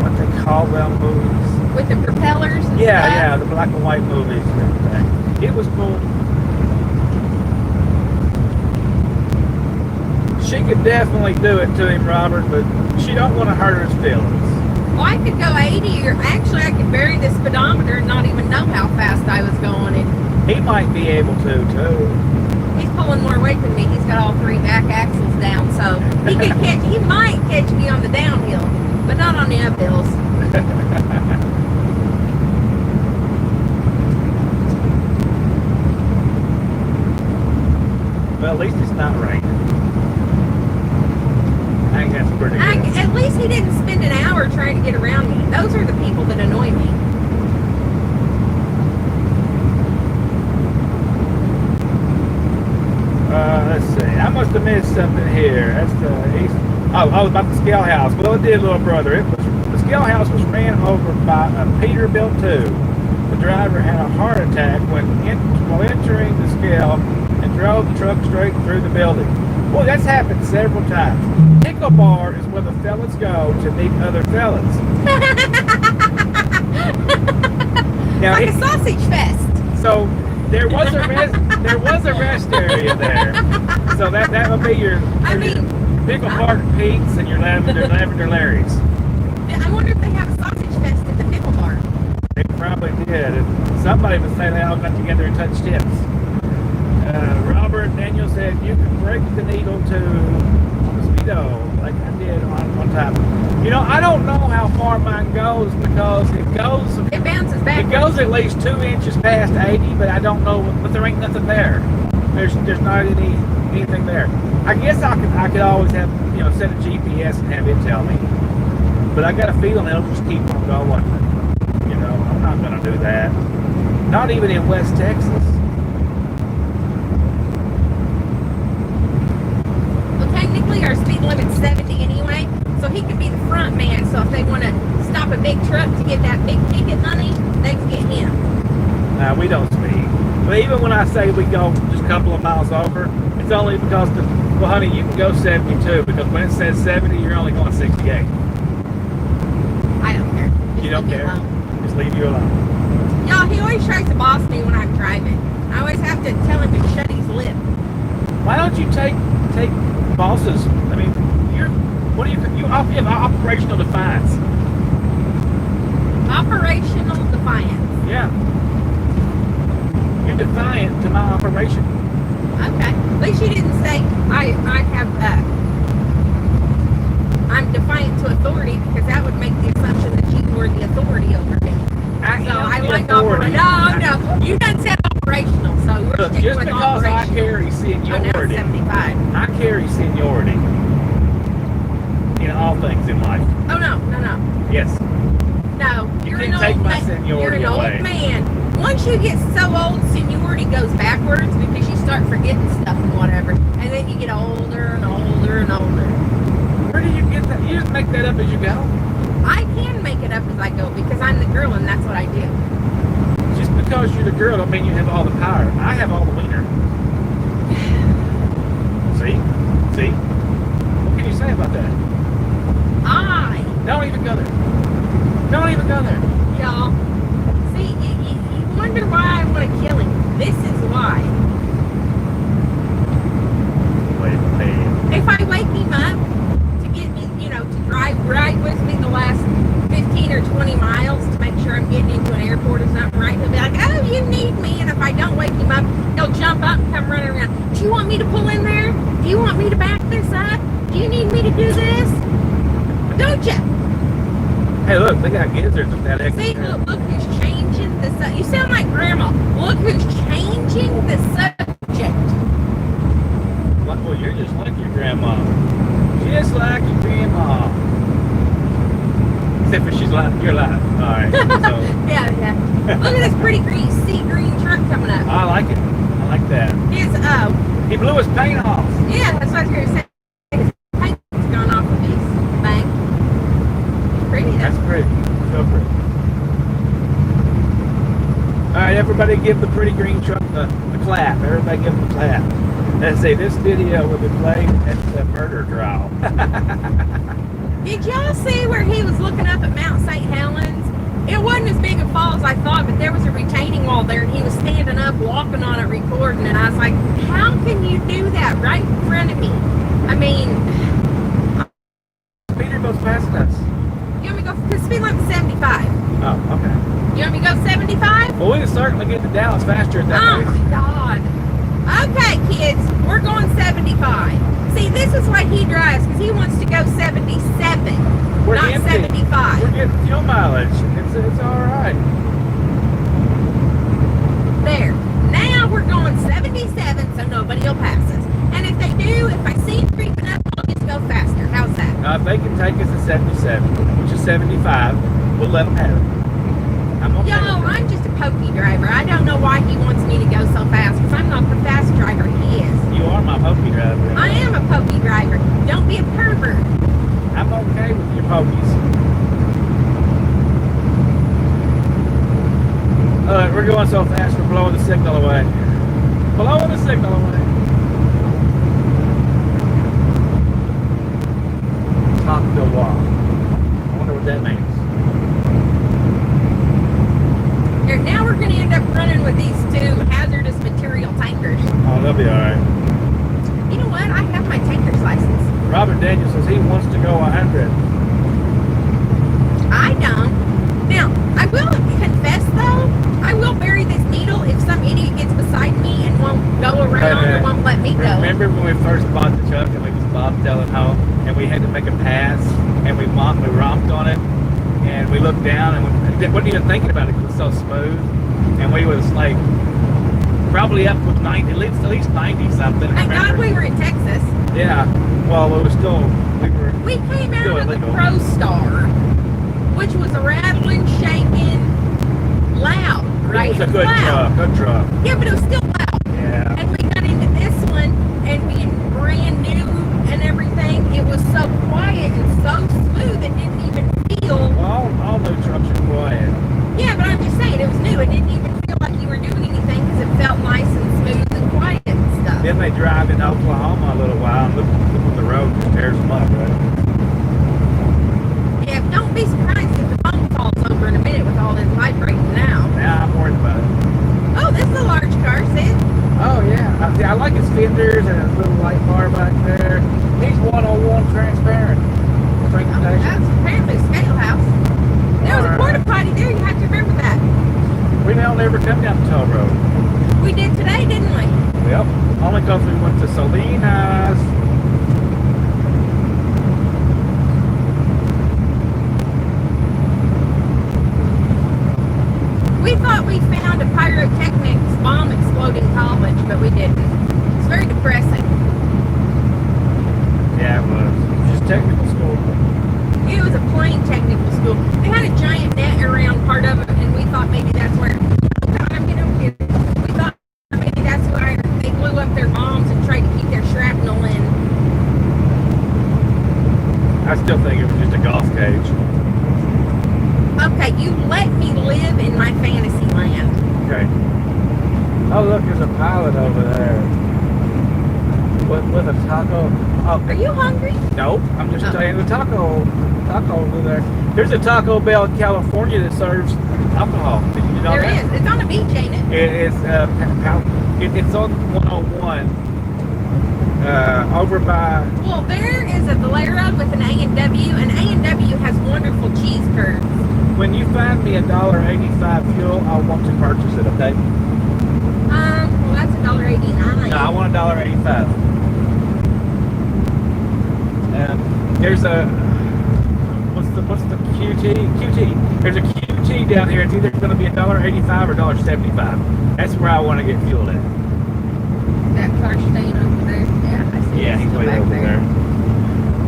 S1: what they call them movies.
S2: With the propellers and
S1: Yeah,
S2: stuff.
S1: yeah, the black and white movies and everything. It was cool. She could definitely do it to him, Robert, but she don't want to hurt his feelings.
S2: Well, I could go 80, or actually I could bury the speedometer and not even know how fast I was going. And
S1: He might be able to, too.
S2: he's pulling more weight than me. He's got all 3 back axles down, so he could catch. He might catch me on the downhill, but not on the uphills.
S1: Well, at least it's not raining. I think that's pretty good.
S2: At least he didn't spend an hour trying to get around me. Those are the people that annoy me.
S1: Let's see. I must have missed something here. That's the east. Oh, about the scale house. Well, it did, little brother. The scale house was ran over by a Peterbilt 2. The driver had a heart attack while entering the scale and drove the truck straight through the building. Boy, that's happened several times. Pickle bar is where the fellas go to meet other fellas. Now,
S2: Like a sausage fest.
S1: so there was a rest area there. So that would be your Pickle Park Pete's and your Lavender Larry's.
S2: I wonder if they have a sausage fest at the pickle bar.
S1: They probably did. And somebody would say they all got together and touched tips. Robert Daniel said you can break the needle to Speedo like I did on one time. You know, I don't know how far mine goes because it
S2: bounces back.
S1: It goes at least 2 inches past 80, but I don't know. But there ain't nothing there. There's not anything there. I guess I could always have set a GPS and have it tell me. But I got a feeling it'll just keep on going. I'm not gonna do that. Not even in West Texas.
S2: Well, technically our speed limit's 70 anyway, so he could be the front man. So if they want to stop a big truck to get that big ticket money, they can get him.
S1: Nah, we don't speed. But even when I say we go just a couple of miles over, it's only because well, honey, you can go 72 because when it says 70, you're only going 68.
S2: I don't care. Just
S1: You don't
S2: leave me
S1: care?
S2: alone.
S1: Just leave you alone.
S2: Y'all, he always tries to boss me when I'm driving. I always have to tell him to shut his lip.
S1: Why don't you take bosses? I mean, you have operational defiance.
S2: Operational defiance.
S1: Yeah. You're defiant to my operation.
S2: Okay. At least you didn't say I'm defiant to authority, because that would make the assumption that you were the authority over me. I like
S1: authority.
S2: No. You done said operational, so we're
S1: Look,
S2: sticking
S1: just
S2: with
S1: because I
S2: operational.
S1: carry
S2: Oh, now it's
S1: seniority,
S2: 75.
S1: I carry seniority in all things in life.
S2: Oh, no.
S1: Yes.
S2: No.
S1: You
S2: You're
S1: can't
S2: an
S1: take
S2: old
S1: my
S2: man.
S1: seniority
S2: You're an
S1: away.
S2: old man. Once you get so old, seniority goes backwards because you start forgetting stuff and whatever. And then you get older and older and older.
S1: Where do you get that? You just make that up as you go?
S2: I can make it up as I go because I'm the girl and that's what I do.
S1: Just because you're the girl don't mean you have all the power. I have all the wiener. See? What can you say about that? Don't even go there.
S2: Y'all, see, you wonder why I want to kill him. This is why.
S1: Wait a minute.
S2: If I wake him up to get me, to drive right with me the last 15 or 20 miles to make sure I'm getting into an airport or something, right? He'll be like, oh, you need me. And if I don't wake him up, he'll jump up and come running around. Do you want me to pull in there? Do you want me to back this up? Do you need me to do this? Don't you?
S1: Hey, look, they got gizzards with that extra.
S2: See, look who's changing the subject. You sound like Grandma. Look who's changing the subject.
S1: Well, you're just like your grandma. She is just like you being mom. Except for she's like your life. Alright. So
S2: Yeah. Look at this pretty green, sea green truck coming up.
S1: I like it. I like that.
S2: It's
S1: He blew his paint off.
S2: yeah, that's what I was gonna say. His paint's gone off of his thing. It's pretty though.
S1: That's pretty. So pretty. Alright, everybody give the pretty green truck the clap. Everybody give them the clap. And say this video will be played at the murder trial.
S2: Did y'all see where he was looking up at Mount St. Helens? It wasn't as big a fall as I thought, but there was a retaining wall there, and he was standing up, walking on it, recording, and I was like, how can you do that right in front of me? I mean,
S1: Peter goes past us.
S2: you want me to go, because speed limit's 75.
S1: Oh, okay.
S2: You want me to go 75?
S1: Well, we can certainly get to Dallas faster at that
S2: Oh
S1: pace.
S2: my God. Okay, kids, we're going 75. See, this is why he drives, because he wants to go 77,
S1: We're
S2: not
S1: empty.
S2: 75.
S1: We're getting fuel mileage. It's all right.
S2: There. Now we're going 77, so nobody will pass us. And if they do, if I see it creeping up, I'll just go faster. How's that?
S1: Now, if they can take us to 77, which is 75, we'll let them have it. I'm okay
S2: Yo,
S1: with that.
S2: I'm just a pokey driver. I don't know why he wants me to go so fast, because I'm not the fast driver he is.
S1: You are my pokey driver.
S2: I am a pokey driver. Don't be a pervert.
S1: I'm okay with your pokies. We're going so fast, we're blowing the signal away. Blowing the signal away. Top the wall. I wonder what that means.
S2: Here, now we're going to end up running with these two hazardous material tankers.
S1: Oh, they'll be alright.
S2: You know what? I have my tanker's license.
S1: Robert Daniels says he wants to go 100.
S2: I don't. Now, I will confess though, I will bury this needle if some idiot gets beside me and won't go around or won't let me go.
S1: Remember when we first bought the truck and we was bobtailing home and we had to make a pass and we romped on it and we looked down and we wasn't even thinking about it because it was so smooth and we was like probably up with 90, at least 90 something.
S2: Thank God we were in Texas.
S1: Yeah. Well, it was still
S2: We came out
S1: still
S2: of the
S1: illegal.
S2: Pro Star, which was a rattling, shaking, loud, right?
S1: It was a
S2: It was
S1: good
S2: loud.
S1: truck. Good truck.
S2: Yeah, but it was still loud.
S1: Yeah.
S2: And we got into this one, and being brand new and everything, it was so quiet and so smooth, it didn't even feel.
S1: Well, all new trucks are quiet.
S2: Yeah, but I'm just saying, it was new. It didn't even feel like you were doing anything because it felt nice and smooth and quiet and stuff.
S1: Then they drive in Oklahoma a little while and look at the road and tears them up, right?
S2: Yeah, don't be surprised if the phone falls over in a minute with all this vibrating now.
S1: Now I'm worried about it.
S2: Oh, this is a large car, see?
S1: Oh yeah, I like his fenders and his little light bar back there. He's 101 transparent.
S2: That's apparently a scale house. There was a porta potty there, you have to remember that.
S1: We don't ever come down the toll road.
S2: We did today, didn't we?
S1: Yep. Only because we went to Salinas.
S2: We thought we found a pyrotechnics bomb exploding college, but we didn't. It's very depressing.
S1: Yeah, it was. Just technical school.
S2: It was a plain technical school. They had a giant net around part of it, and we thought maybe that's where. Oh God, I'm getting over here. We thought maybe that's why they blew up their bombs and tried to keep their shrapnel in.
S1: I still think it was just a golf cage.
S2: Okay, you let me live in my fantasy land.
S1: Okay. Oh look, there's a pilot over there. With a taco. Oh,
S2: Are you hungry?
S1: nope. I'm just telling you the taco over there. There's a Taco Bell in California that serves alcohol. Did you know
S2: There
S1: that?
S2: is. It's on the beach, ain't it?
S1: It's on 101 over by.
S2: Well, there is a Valero with an A&W, and A&W has wonderful cheese curds.
S1: When you find me $1.85 fuel, I want to purchase it. Okay?
S2: Well, that's $1.89.
S1: No, I want $1.85. There's a what's the QT? QT. There's a QT down here. It's either going to be $1.85 or $1.75. That's where I want to get fuel at.
S2: That car staying over there. Yeah, I see.
S1: Yeah,
S2: it.
S1: he's
S2: Still
S1: way
S2: back
S1: over there.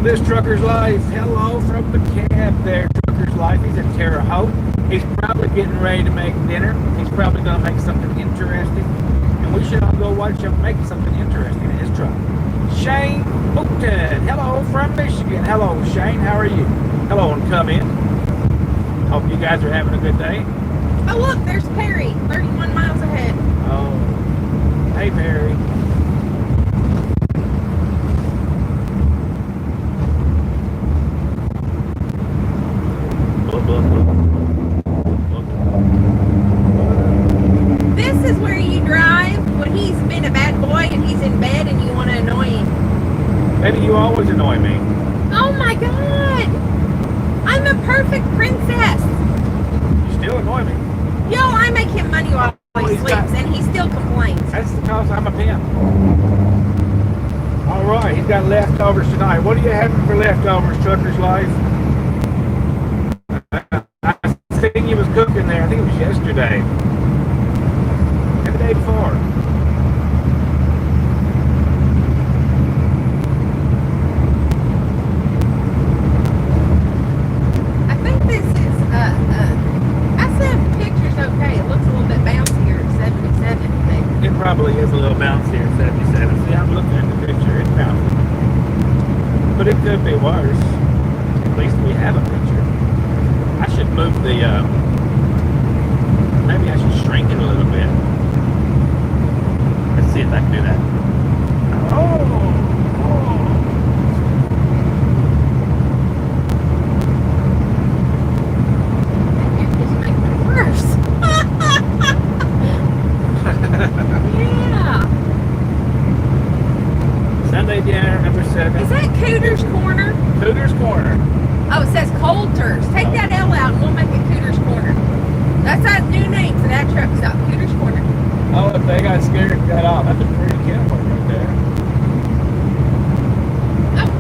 S1: This Trucker's Life. Hello from the cab there, Trucker's Life. He's in Terre Haute. He's probably getting ready to make dinner. He's probably going to make something interesting. And we should all go watch him make something interesting in his truck. Shane Bookton. Hello from Michigan. Hello, Shane. How are you? Hello and come in. Hope you guys are having a good day.
S2: Oh, look, there's Perry, 31 miles ahead.
S1: Oh, hey, Perry.
S2: This is where you drive when he's been a bad boy and he's in bed and you want to annoy him.
S1: Maybe you always annoy me.
S2: Oh my God! I'm a perfect princess.
S1: You still annoy me.
S2: Yo, I make him money while he
S1: he's
S2: sleeps and he still complains.
S1: That's because I'm a pimp. All right, he's got leftovers tonight. What are you having for leftovers, Trucker's Life? I think he was cooking there. I think it was yesterday. And the day before.
S2: I think this is, I said picture's okay. It looks a little bit bouncier at 77, I think.
S1: It probably is a little bouncier at 77. See, I'm looking at the picture. It's bouncy. But it could be worse. At least we have a picture. I should move the, maybe I should shrink it a little bit. Let's see if I can do that. Oh!
S2: You're just making it worse. Yeah.
S1: Sunday dinner number 7.
S2: Is that Cooter's Corner?
S1: Cooter's Corner.
S2: Oh, it says Coulter's. Take that L out and we'll make it Cooter's Corner. That's our new name for that truck stop, Cooter's Corner.
S1: Oh, if they got scared and got off, that's a pretty cowboy right there.
S2: Oh,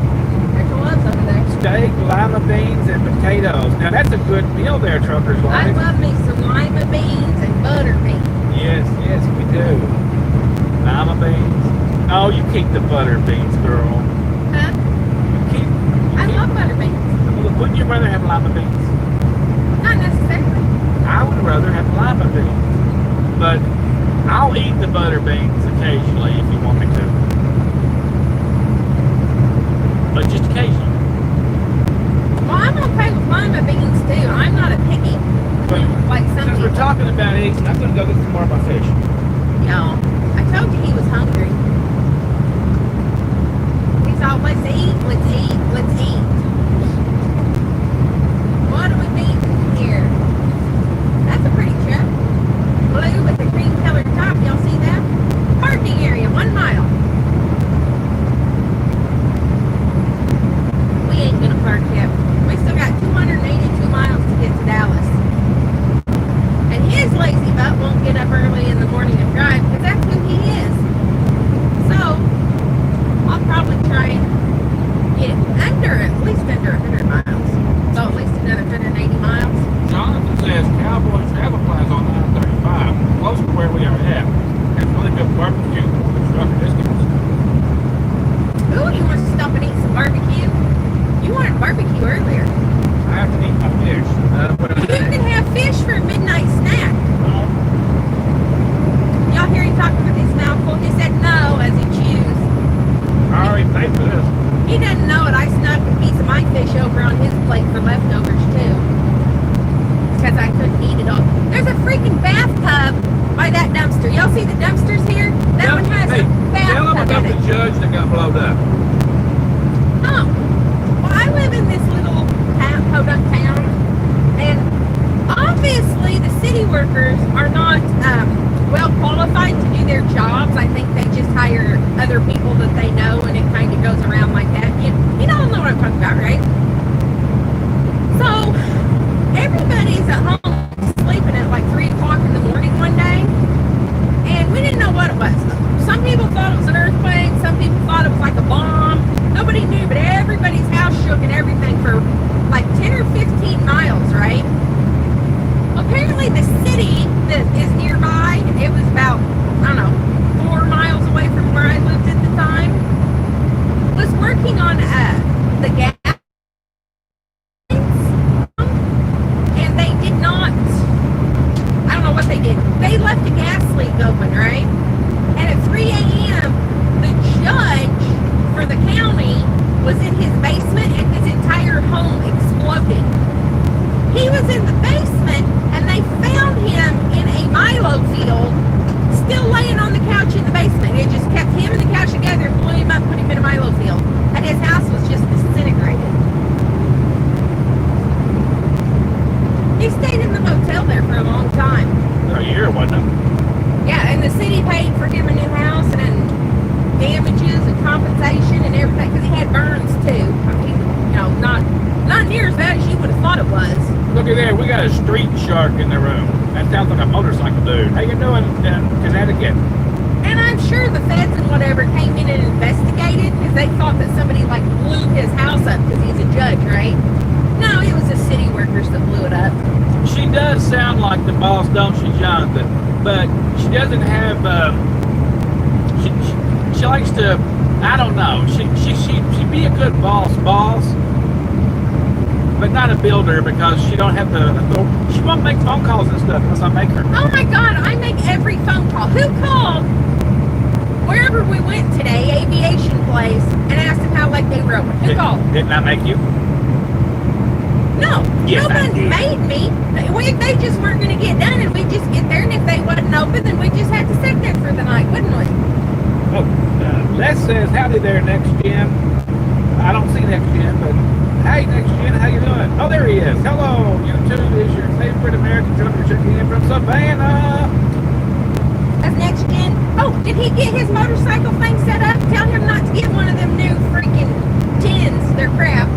S2: there's a loves over there.
S1: Steak, lima beans, and potatoes. Now that's a good meal there, Trucker's
S2: I
S1: Life.
S2: love me some lima beans and butter beans.
S1: Yes, yes, we do. Lima beans. Oh, you keep the butter beans, girl.
S2: Huh?
S1: You
S2: I
S1: keep,
S2: love butter beans.
S1: wouldn't you rather have lima beans?
S2: Not necessarily.
S1: I would rather have lima beans. But I'll eat the butter beans occasionally if you want me to. But just occasionally.
S2: Well, I'm okay with lima beans too. I'm not a picky.
S1: But
S2: Like some
S1: since we're
S2: people.
S1: talking about eating, I'm going to go get some more of my fish.
S2: No, I told you he was hungry. He's all, let's eat, let's eat, let's eat. What do we need here? That's a pretty truck. Blue with the green colored top. Y'all see that? Parking area, 1 mile. We ain't gonna park yet. We still got 282 miles to get to Dallas. And his lazy butt won't get up early in the morning and drive because that's who he is. So, I'll probably try and get at least under 100 miles. So at least another 180 miles.
S1: Jonathan says Cowboy Travel Plaza on 935, close to where we are at. Has really good barbecue with trucker discounts.
S2: Ooh, he wants to stop and eat some barbecue. You wanted barbecue earlier.
S1: I have to eat my fish.
S2: You can have fish for a midnight snack. Y'all hear him talking with his mouth full? He said no as he chews.
S1: I already paid for this.
S2: He doesn't know it. I snuck a piece of my fish over on his plate for leftovers too. Because I couldn't eat it all. There's a freaking bathtub by that dumpster. Y'all see the dumpsters here? That one has a
S1: Tell them
S2: bathtub
S1: about
S2: in
S1: the
S2: it.
S1: judge that got blowed up.
S2: Oh. Well, I live in this little town, podunk town, and obviously the city workers are not well qualified to do their jobs. I think they just hire other people that they know, and it kind of goes around like that. You all know what I'm talking about, right? So everybody's at home sleeping at like 3 o'clock in the morning one day, and we didn't know what it was. Some people thought it was an earthquake. Some people thought it was like a bomb. Nobody knew, but everybody's house shook and everything for like 10 or 15 miles, right? Apparently the city that is nearby, it was about, I don't know, 4 miles away from where I lived at the time, was working on the was in his basement and his entire home exploded. He was in the basement and they found him in a Milo field, still laying on the couch in the basement. It just kept him and the couch together and blew him up, put him in a Milo field. And his house was just disintegrated. He stayed in the motel there for a long time.
S1: A year, wasn't it?
S2: Yeah, and the city paid for him a new house and damages and compensation and everything because he had burns too. I mean, you know, not near as bad as you would have thought it was.
S1: Look at there, we got a street shark in the room. That sounds like a motorcycle dude. How you doing in Connecticut?
S2: And I'm sure the feds and whatever came in and investigated because they thought that somebody like blew his house up because he's a judge, right? No, it was the city workers that blew it up.
S1: She does sound like the boss, don't she, Jonathan? But she doesn't have. She likes to. I don't know. She'd be a good boss, but not a builder because she don't have the. She won't make phone calls and stuff unless I make her.
S2: Oh my God! I make every phone call. Who called? Wherever we went today, aviation place, and asked them how late they were open. Who called?
S1: Didn't I make you?
S2: No,
S1: yes,
S2: nobody made me. They just weren't going to get done, and we just get there, and if they wasn't open, then we just had to sit there for the night, wouldn't we?
S1: Oh, Les says, howdy there, Next Gen. I don't see Next Gen, but hey, Next Gen, how you doing? Oh, there he is. Hello, YouTube is your favorite American trucker checking in from Savannah.
S2: That's Next Gen. Oh, did he get his motorcycle thing set up? Tell him not to get one of them new freaking tins. They're crap.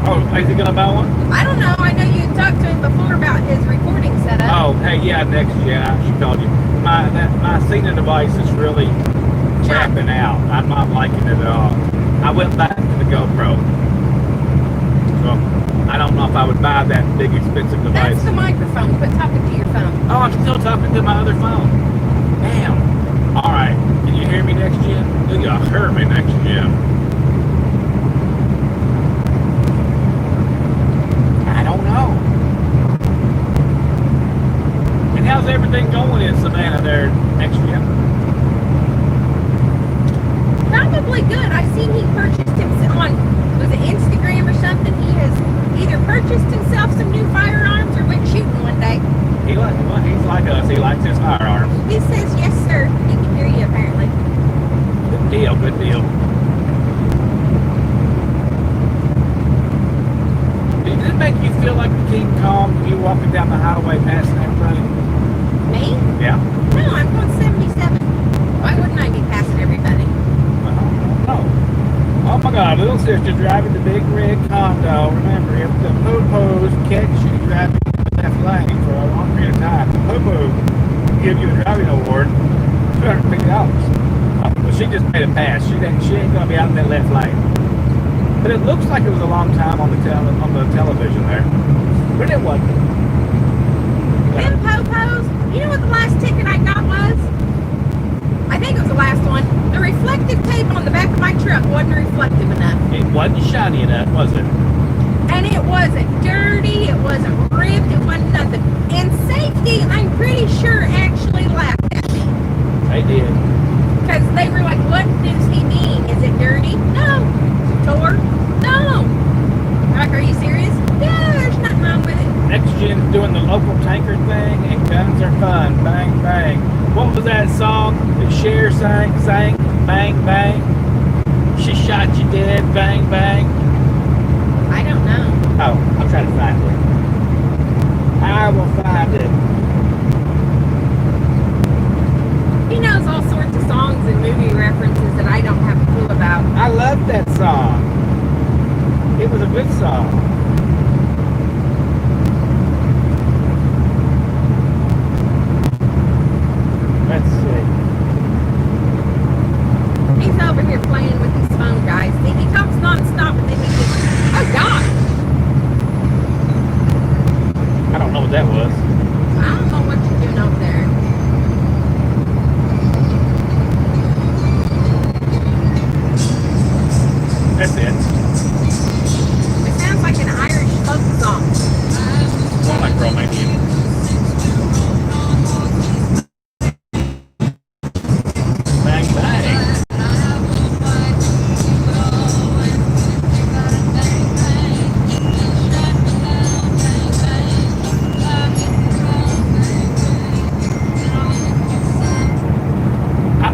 S1: Oh, is he going to buy one?
S2: I don't know. I know you talked to him before about his recording setup.
S1: Oh, hey, yeah, Next Gen. She called you. My Cena device is really crapping out. I'm not liking it at all. I went back to the GoPro. So, I don't know if I would buy that big expensive device.
S2: That's the microphone. Quit talking to your phone.
S1: Oh, I'm still talking to my other phone. Damn. All right. Can you hear me, Next Gen? Do you hear me, Next Gen? I don't know. And how's everything going in Savannah there, Next Gen?
S2: Probably good. I seen he purchased himself on, was it Instagram or something? He has either purchased himself some new firearms or went shooting one day.
S1: He's like us. He likes his firearms.
S2: He says, yes, sir. He can hear you, apparently.
S1: Good deal, good deal. Did it make you feel like the King Kong when you walking down the highway passing everybody?
S2: Me?
S1: Yeah.
S2: No, I'm going 77. Why wouldn't I be passing everybody?
S1: Oh my God, little sister driving the big red condo. Remember, if the poo-poos catch you driving in the left lane for a long period of time, the poo-poo give you a driving award, $250. Well, she just made a pass. She ain't going to be out in that left lane. But it looks like it was a long time on the television there. But it wasn't.
S2: Them po-pos, you know what the last ticket I got was? I think it was the last one. The reflective tape on the back of my truck wasn't reflective enough.
S1: It wasn't shiny enough, was it?
S2: And it wasn't dirty, it wasn't ripped, it wasn't nothing. And safety, I'm pretty sure, actually laughed at me.
S1: They did.
S2: Because they were like, what does he mean? Is it dirty? No. Is it tore? No. They're like, are you serious? Yeah, there's nothing wrong with it.
S1: Next Gen's doing the local tanker thing, and guns are fun. Bang, bang. What was that song that Cher sang? Bang, bang. She shot you dead. Bang, bang.
S2: I don't know.
S1: Oh, I'll try to find it. I will find it.
S2: He knows all sorts of songs and movie references that I don't have a clue about.
S1: I love that song. It was a good song. Let's see.
S2: He's over here playing with his phone, guys. See, he talks non-stop and then he just, oh God.
S1: I don't know what that was.
S2: I don't know what you're doing over there.
S1: That's it.
S2: It sounds like an iron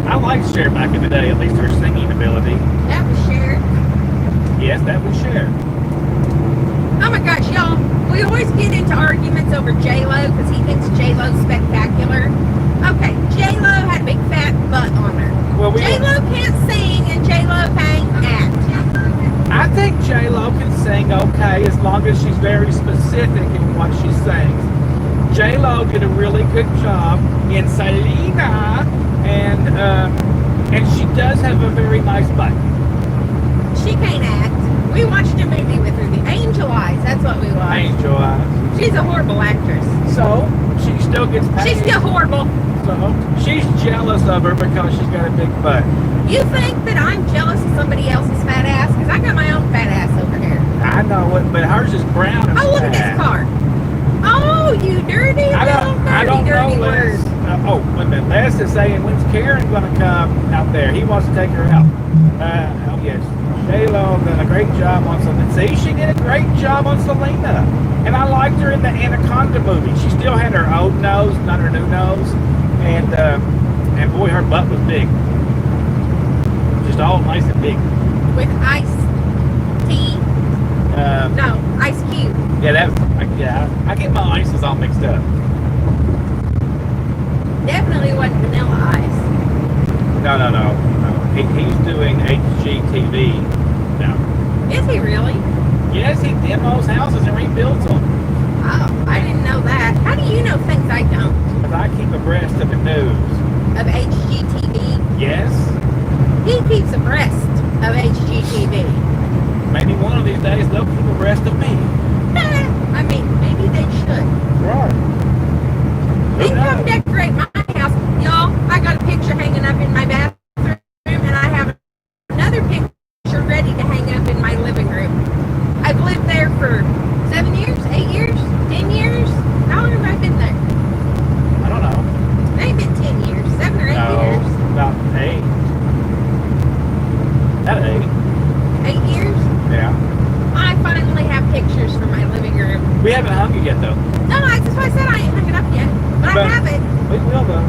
S1: I liked Cher back in the day, at least her singing ability.
S2: That was Cher.
S1: Yes, that was Cher.
S2: Oh my gosh, y'all. We always get into arguments over J-Lo because he thinks J-Lo's spectacular. Okay, J-Lo had a big fat butt on her.
S1: Well,
S2: J-Lo can't sing and J-Lo can't act.
S1: I think J-Lo can sing okay as long as she's very specific in what she sings. J-Lo did a really good job in Selena, and she does have a very nice butt.
S2: She can't act. We watched a movie with her, The Angel Eyes. That's what we watched.
S1: Angel Eyes.
S2: She's a horrible actress.
S1: So, she still gets paid.
S2: She's still horrible.
S1: So, she's jealous of her because she's got a big butt.
S2: You think that I'm jealous of somebody else's fat ass? Because I got my own fat ass over here.
S1: I know it, but hers is brown and
S2: Oh, look at this car. Oh, you dirty dirty
S1: Les.
S2: word.
S1: Oh, wait a minute. Les is saying, when's Karen going to come out there? He wants to take her out. Oh, yes. J-Lo did a great job on Selena. See, she did a great job on Selena. And I liked her in the Anaconda movie. She still had her old nose, not her new nose. And boy, her butt was big. Just all nice and big.
S2: With ice tea. No, ice cube.
S1: Yeah, I get my ices all mixed up.
S2: Definitely wasn't vanilla ice.
S1: No. He's doing HGTV now.
S2: Is he really?
S1: Yes, he demos houses and rebuilds them.
S2: Oh, I didn't know that. How do you know things I don't?
S1: Because I keep abreast of the news.
S2: Of HGTV?
S1: Yes.
S2: He keeps abreast of HGTV.
S1: Maybe one of these days they'll keep abreast of me.
S2: I mean, maybe they should.
S1: Right.
S2: They come decorate my house. Y'all, I got a picture hanging up in my bathroom, and I have another picture ready to hang up in my living room. I've lived there for 7 years, 8 years, 10 years. How long have I been there?
S1: I don't know.
S2: Maybe 10 years, 7 or 8
S1: No,
S2: years.
S1: about 8. About 8.
S2: 8 years?
S1: Yeah.
S2: I finally have pictures for my living room.
S1: We haven't hung it yet, though.
S2: No, that's why I said I ain't hung it up yet. But I have it.
S1: We will, though.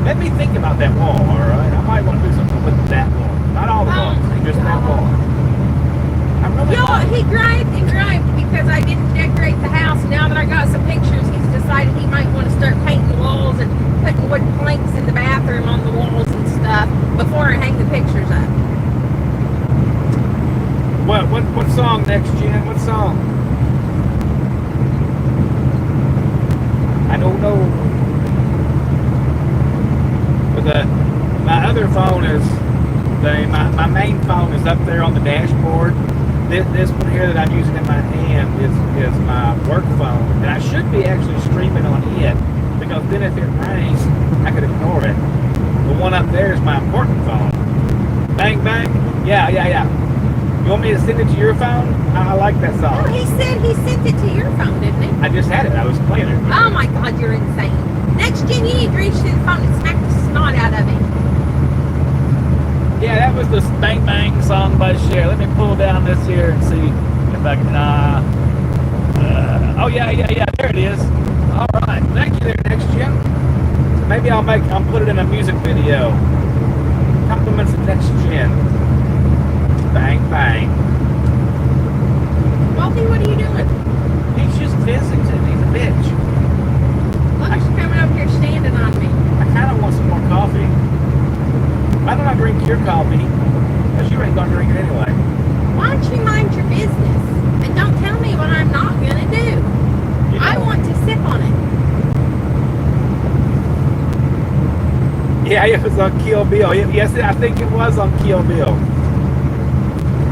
S1: Let me think about that wall, all right? I might want to do something with that wall. Not all the walls, just that wall. I'm really
S2: Y'all, he griped and griped because I didn't decorate the house. Now that I got some pictures, he's decided he might want to start painting walls and putting wood planks in the bathroom on the walls and stuff before I hang the pictures up.
S1: What song next, Jen? What song? I don't know. But my other phone is my main phone is up there on the dashboard. This one here that I'm using in my hand is my work phone, and I should be actually streaming on it because then if it rings, I could ignore it. The one up there is my important phone. Bang bang. Yeah. You want me to send it to your phone? I like that song.
S2: Oh, he said he sent it to your phone, didn't he?
S1: I just had it. I was playing it.
S2: Oh my God, you're insane. Next gen, you need to reach through the phone and smack the snot out of it.
S1: Yeah, that was the Bang Bang song by Cher. Let me pull down this here and see if I can. Oh yeah. There it is. All right. Thank you there, Next Gen. Maybe I'll put it in a music video. Compliments of Next Gen. Bang bang.
S2: Wolfie, what are you doing?
S1: He's just visiting. He's a bitch.
S2: Look, she's coming over here standing on me.
S1: I kind of want some more coffee. Why don't I drink your coffee? Because you ain't gonna drink it anyway.
S2: Why don't you mind your business and don't tell me what I'm not gonna do?
S1: You know,
S2: I want to sip on it.
S1: Yeah, it was on Kill Bill. Yes, I think it was on Kill Bill.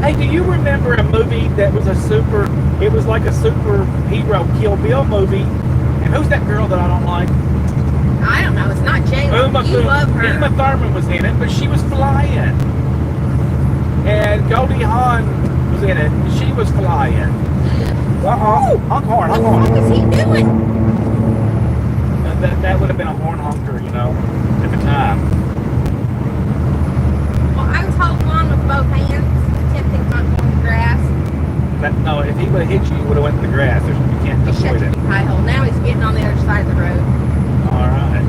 S1: Hey, do you remember a movie that was it was like a superhero Kill Bill movie? And who's that girl that I don't like?
S2: I don't know. It's not J-Lo. You love her.
S1: Uma Thurman was in it, but she was flying. And Goldie Hawn was in it, and she was flying. Honk horn.
S2: What was he doing?
S1: That would have been a horn honker, at the time.
S2: Well, I was holding on with both hands, attempting to not go in the grass.
S1: No, if he would have hit you, you would have went in the grass. You can't
S2: He shut
S1: avoid
S2: the
S1: it.
S2: big high hole. Now he's getting on the other side of the road.
S1: All right.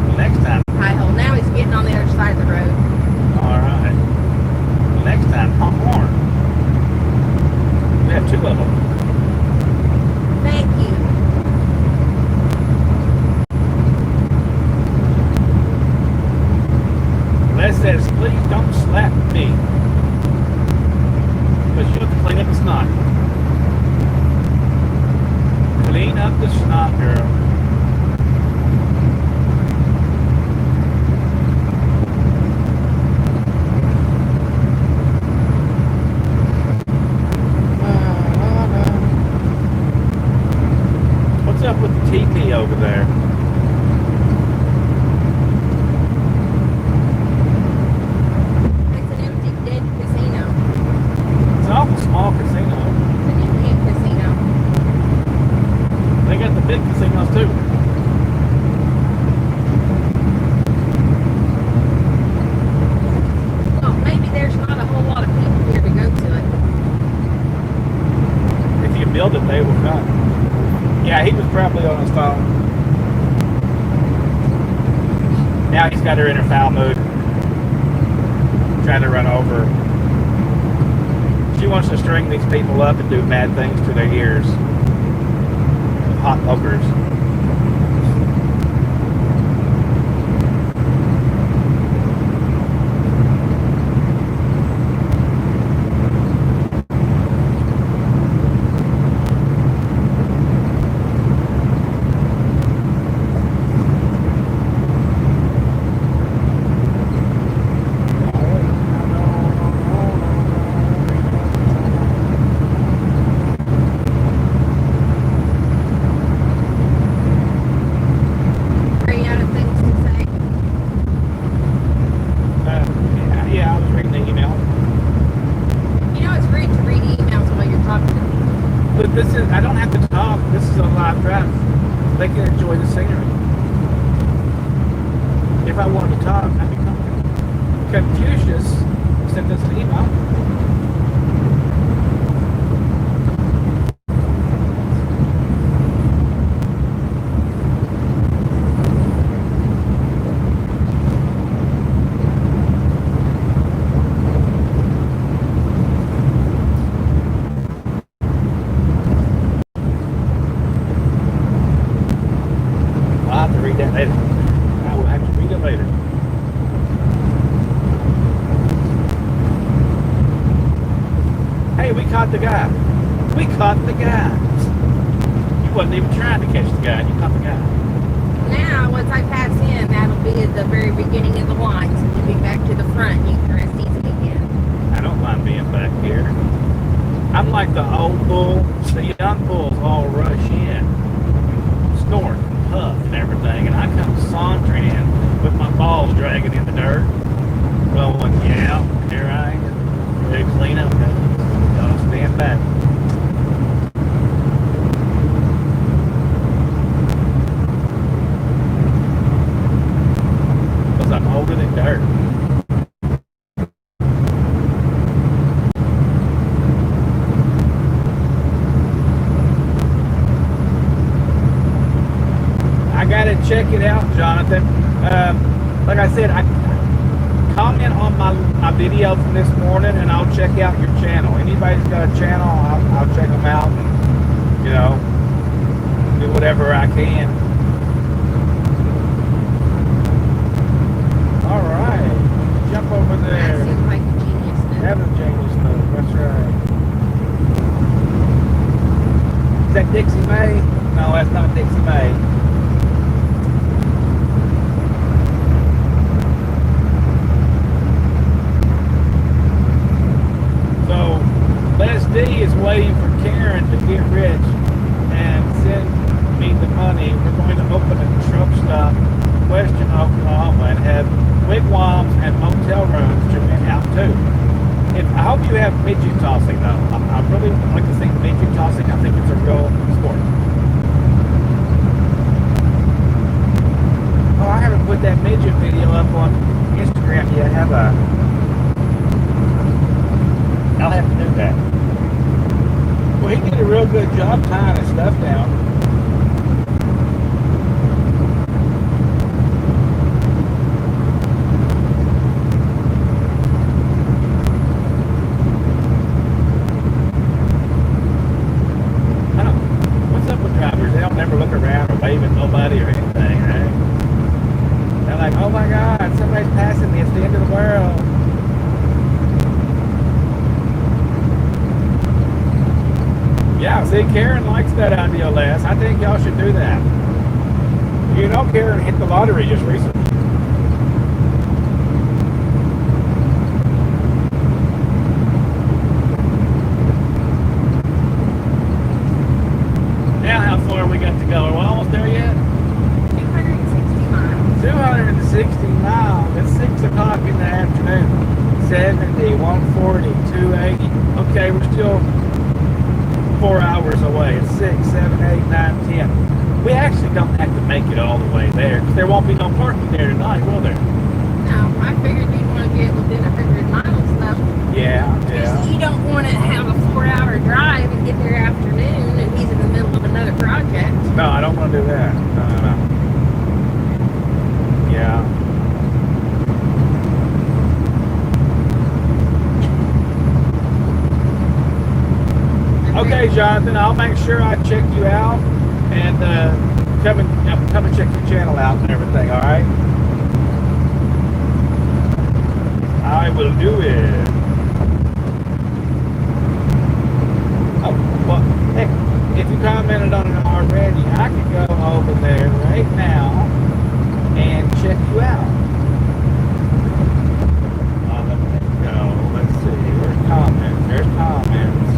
S1: Well, next time.
S2: High hole. Now he's getting getting on the other side of the road.
S1: All right. Well, next time, honk horn. We have 2 of them.
S2: Thank you.
S1: Les says, please don't slap me. Because you have to clean up the snot. Clean up the snot, girl. What's up with the teepee over there?
S2: It's an empty, dead casino.
S1: It's an awful small casino.
S2: It's an Indian casino.
S1: They got the big casinos too.
S2: Well, maybe there's not a whole lot of people here to go to it.
S1: If you build it, they will come. Yeah, he was probably on his phone. Now he's got her in her foul mood. Trying to run over. She wants to string these people up and do bad things to their ears. With hot pokers.
S2: Are you out of things to say?
S1: Yeah, I was reading the email.
S2: You know it's rude to read emails while you're talking to me.
S1: But this is, I don't have to talk. This is a live drive. They can enjoy the scenery. If I wanted to talk, I'd be talking. Confucius sent us an email. I'll have to read that later. I will have to read it later. Hey, we caught the guy. We caught the guy. You wasn't even trying to catch the guy. You caught the guy.
S2: Now, once I pass in, that'll be at the very beginning of the line. So you'll be back to the front and you can rest easy again.
S1: I don't mind being back here. I'm like the old bull. The young bulls all rush in, snort, puff, and everything, and I come sauntering in with my balls dragging in the dirt. Well, yeah, here I am. Ready to clean up. Y'all stand back. Because I'm older than dirt. I gotta check it out, Jonathan. Like I said, I comment on my video from this morning, and I'll check out your channel. Anybody's got a channel, I'll check them out, and do whatever I can. All right, jump over
S2: That
S1: there.
S2: seems like a genius move.
S1: Have a genius move. That's right. Is that Dixie May? No, that's not Dixie May. So, Les D is waiting for Karen to get rich and send me the money. We're going to open a truck stop in Western Oklahoma and have wigwams and motel rooms to rent out too. I hope you have midget tossing though. I really like to see midget tossing. I think it's a real sport. Oh, I haven't put that midget video up on Instagram yet, have I? I'll have to do that. Well, he did a real good job tying his stuff down. me. It's the end of the world. Yeah, see, Karen likes that idea, Les. I think y'all should do that. You know, Karen hit the lottery just recently. Now, how far we got to go? Are we almost there yet?
S2: 260 miles.
S1: 260 miles. It's 6 o'clock in the afternoon. 70, 140, 280. Okay, we're still 4 hours away. It's 6, 7, 8, 9, 10. We actually don't have to make it all the way there because there won't be no parking there tonight, will there?
S2: No, I figured you'd want to get within 100 miles though.
S1: Yeah.
S2: You don't want to have a 4-hour drive and get there afternoon and he's in the middle of another project.
S1: No, I don't want to do that. No. Yeah. Okay, Jonathan, I'll make sure I check you out and come and check your channel out and everything, all right? I will do it. Oh, well, heck, if you commented on it already, I could go over there right now and check you out. Let me go. Let's see. Where's comments? There's comments.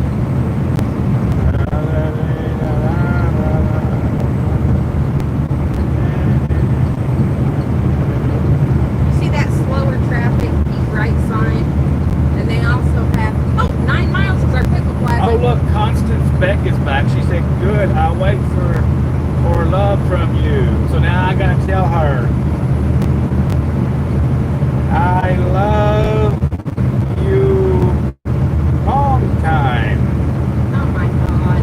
S2: See that slower traffic, keep right sign? And they also have, 9 miles is our pickle plaza.
S1: Oh, look, Constance Beck is back. She said, good, I'll wait for love from you. So now I gotta tell her, I love you long time.
S2: Oh my God.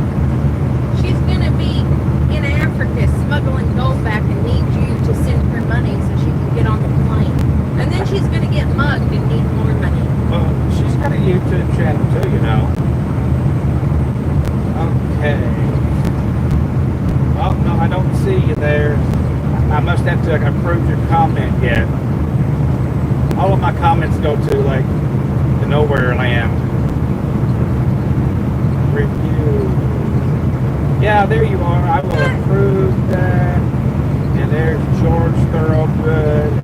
S2: She's gonna be in Africa smuggling gold back and need you to send her money so she can get on the plane. And then she's gonna get mugged and need more money.
S1: Well, she's got a YouTube channel too, you know. Okay. Oh, no, I don't see you there. I must have to approve your comment yet. All of my comments go to, like, the nowhere land. Review. Yeah, there you are. I will approve that. And there's George Thorogood.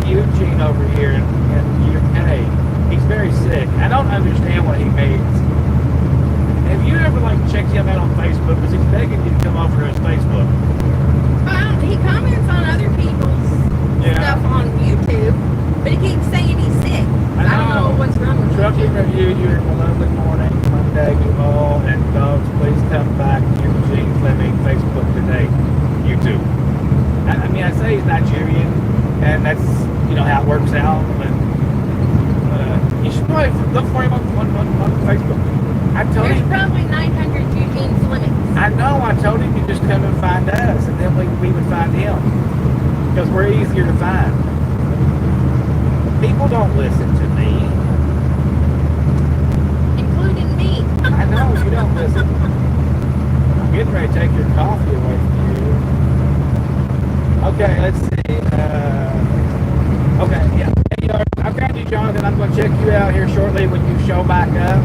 S1: Eugene over here in the UK. He's very sick. I don't understand what he means. Have you ever checked him out on Facebook? Because he's begging you to come over to his Facebook.
S2: He comments on other people's stuff on YouTube, but he keeps saying he's sick. I don't know what's wrong with
S1: Trucking Review, you're in a lovely morning, Monday, you all, and dogs, please come back. Eugene Fleming, Facebook today, YouTube. I mean, I say he's Nigerian, and that's, how it works out, but you should probably look for him on Facebook.
S2: There's probably 900 Eugene Flemings.
S1: I know, I told him to just come and find us, and then we would find him, because we're easier to find. People don't listen to me.
S2: Including me.
S1: I know, you don't listen. I'm getting ready to take your coffee away from you. Okay, let's see. Okay, yeah. Hey, I've got you, Jonathan. I'm going to check you out here shortly when you show back up.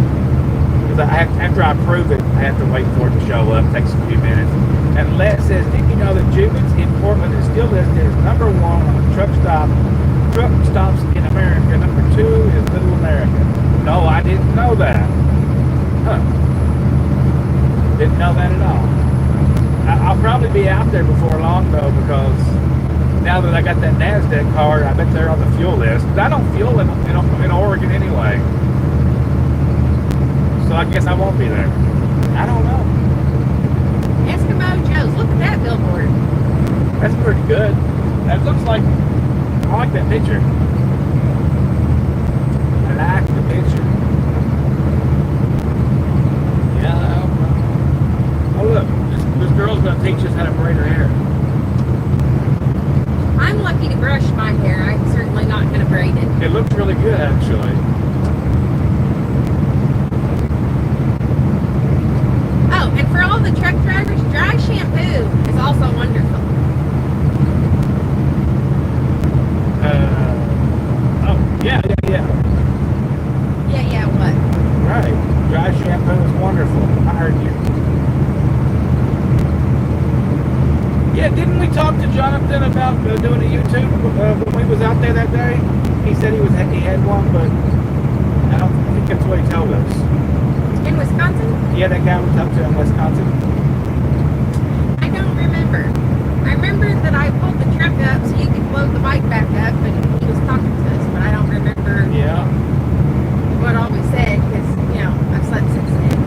S1: Because after I approve it, I have to wait for it to show up. It takes a few minutes. And Les says, did you know that Jubin's in Portland is still listed as number 1 on the truck stops in America? Number 2 is Little America. No, I didn't know that. Huh. Didn't know that at all. I'll probably be out there before long though, because now that I got that NASDAQ card, I bet they're on the fuel list. But I don't fuel in Oregon anyway, so I guess I won't be there. I don't know.
S2: Eskimo Joe's. Look at that billboard.
S1: That's pretty good. That looks like, I like that picture. I like the picture. Yeah. Oh look, this girl's gonna teach us how to braid her hair.
S2: I'm lucky to brush my hair. I'm certainly not going to braid it.
S1: It looks really good actually.
S2: Oh, and for all the truck drivers, dry shampoo is also wonderful.
S1: Yeah.
S2: Yeah, what?
S1: Right. Dry shampoo is wonderful. I heard you. Yeah, didn't we talk to Jonathan about doing a YouTube when we was out there that day? He said he had one, but I don't think that's what he told us.
S2: In Wisconsin?
S1: Yeah, that guy we talked to in Wisconsin.
S2: I don't remember. I remember that I pulled the truck up so you could load the bike back up, and he was talking to us, but I don't remember
S1: Yeah.
S2: what all we said, because, I've slept since then.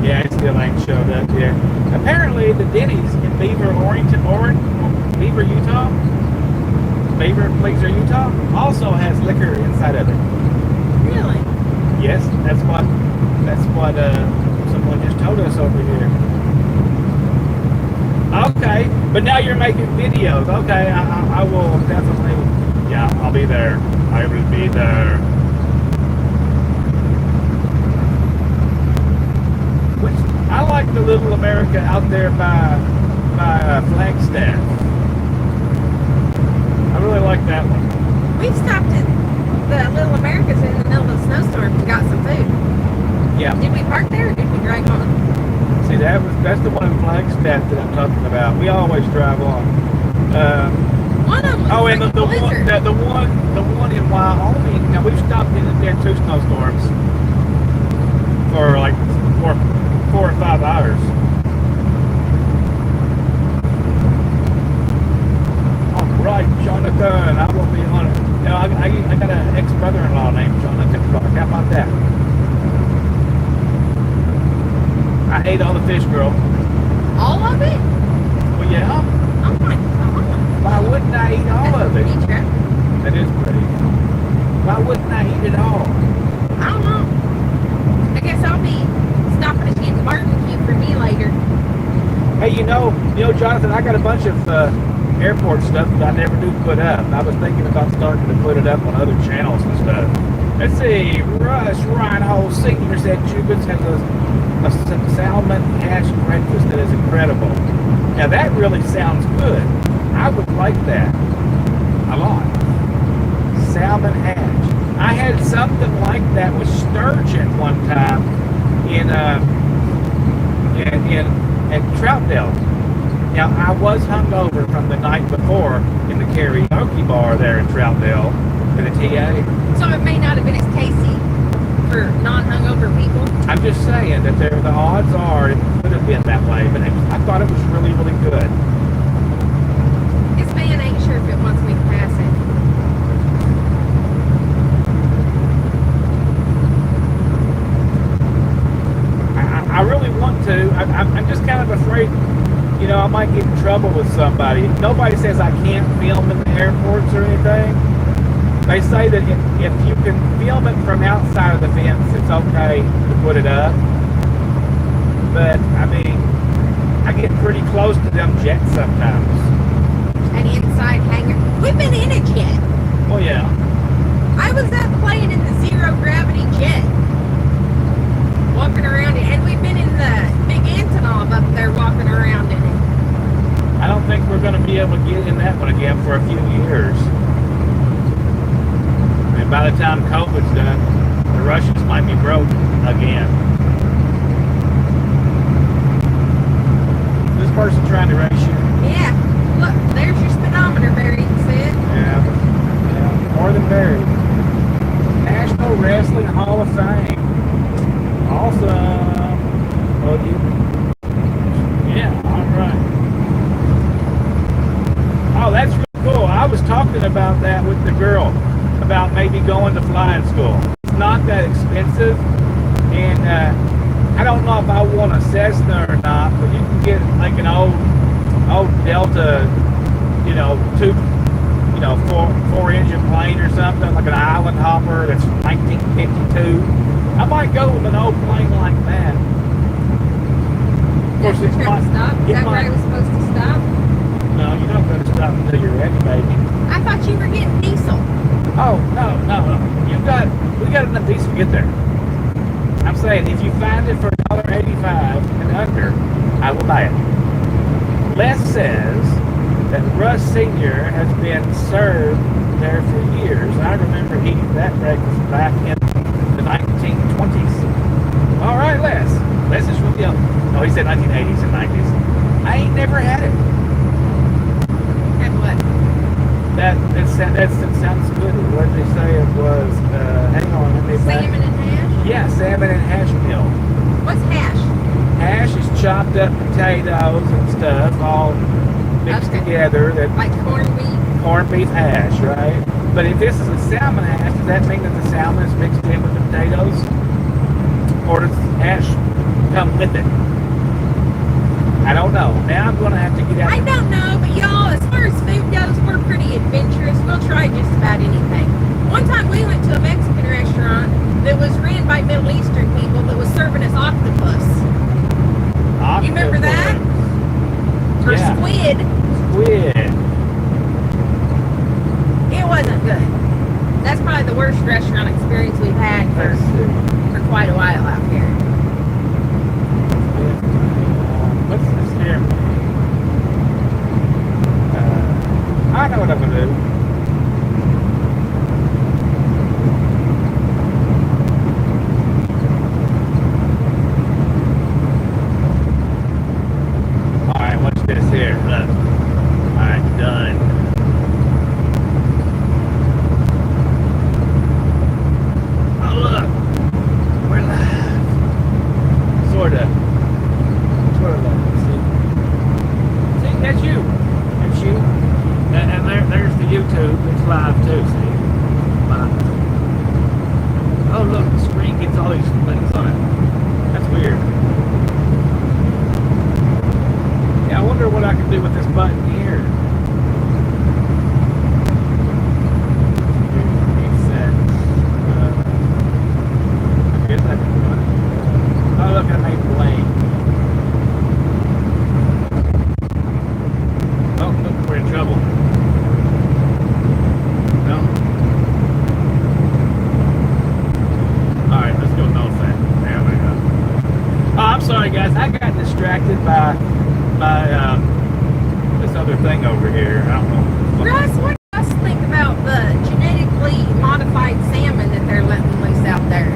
S1: Yeah, it still ain't showed up yet. Apparently, the Denny's in Beaver, Utah, Beaver, Pleaser, Utah, also has liquor inside of it.
S2: Really?
S1: Yes, that's what someone just told us over here. Okay, but now you're making videos. Okay, I will definitely. Yeah, I'll be there. I will be there. I like the Little America out there by Flagstaff. I really like that one.
S2: We stopped at the Little Americas in the middle of the snowstorm and got some food.
S1: Yeah.
S2: Did we park there or did we drive on?
S1: See, that's the one in Flagstaff that I'm talking about. We always drive on.
S2: One of them was
S1: And the one in Wyoming. Now we've stopped in there 2 snowstorms for like 4 or 5 hours. All right, Jonathan, I will be on it. I got an ex-brother-in-law named Jonathan Clark. How about that? I ate all the fish, girl.
S2: All of it?
S1: Well, yeah.
S2: Oh my God.
S1: Why wouldn't I eat all of it?
S2: Pretty true.
S1: That is pretty. Why wouldn't I eat it all?
S2: I don't know. I guess I'll be stopping at getting barbecue for me later.
S1: Hey, Jonathan, I got a bunch of airport stuff that I never do put up. I was thinking about starting to put it up on other channels and stuff. Let's see. Russ Reinhold Sr. said Jubitz has a salmon hash breakfast that is incredible. Now that really sounds good. I would like that a lot. Salmon hash. I had something like that with sturgeon one time in at Troutdale. Now I was hungover from the night before in the karaoke bar there in Troutdale in the TA.
S2: So it may not have been as tasty for non-hungover people.
S1: I'm just saying that the odds are it could have been that way, but I thought it was really, really good.
S2: This man ain't sure if it wants me to pass it.
S1: I really want to. I'm just kind of afraid, I might get in trouble with somebody. Nobody says I can't film in the airports or anything. They say that if you can film it from outside of the fence, it's okay to put it up. But, I get pretty close to them jets sometimes.
S2: An inside hangar. We've been in a jet.
S1: Well, yeah.
S2: I was up playing in the zero-gravity jet. Walking around it. And we've been in the big Antonov up there walking around in it.
S1: I don't think we're going to be able to get in that one again for a few years. By the time COVID's done, the Russians might be broke again. This person trying to race you.
S2: Yeah. Look, there's your speedometer buried, Sid.
S1: Yeah, more than buried. National Wrestling Hall of Fame. Awesome. Well, maybe going to flying school. It's not that expensive, and I don't know if I want a Cessna or not, but you can get like an old Delta, four engine plane or something, like an island hopper that's 1952. I might go with an old plane like that. Of course,
S2: Is that where I was supposed to stop?
S1: No, you're not going to stop until you're ready, baby.
S2: I thought you were getting diesel.
S1: Oh, no. We got enough diesel to get there. I'm saying, if you find it for $1.85 and under, I will buy it. Les says that Russ Sr. has been served there for years. I remember eating that breakfast back in the 1920s. All right, Les. Les is from the no, he said 1980s and 90s. I ain't never had it.
S2: And what?
S1: That sounds good. What did they say it was? Hang on, let me
S2: Salmon and hash?
S1: Yeah, salmon and hash meal.
S2: What's hash?
S1: Hash is chopped up potatoes and stuff, all mixed together. That
S2: like corned beef?
S1: Corned beef hash, right? But if this is a salmon hash, does that mean that the salmon is mixed in with the potatoes? Or does hash come with it? I don't know. Now I'm going to have to get out.
S2: I don't know, but y'all, as far as food goes, we're pretty adventurous. We'll try just about anything. One time we went to a Mexican restaurant that was ran by Middle Eastern people that was serving us octopus. You remember that? Or
S1: yeah.
S2: squid.
S1: Squid.
S2: It wasn't good. That's probably the worst restaurant experience we've had for quite a while out here.
S1: What's this here? I know what I'm going to do. Alright, what's this here? Look. Alright, done. Oh, look. We're live. Sort of. See, that's you. That's you. And there's the YouTube. It's live too, see? Live. Oh, look, the screen gets all these things on it. That's weird. Yeah, I wonder what I can do with this button here. Oh, look, I made blank. Oh, look, we're in trouble. No? Alright, let's go north then. There we go. Oh, I'm sorry, guys. I got distracted by this other thing over here. I don't know.
S2: Russ, what do you guys think about the genetically modified salmon that they're letting loose out there?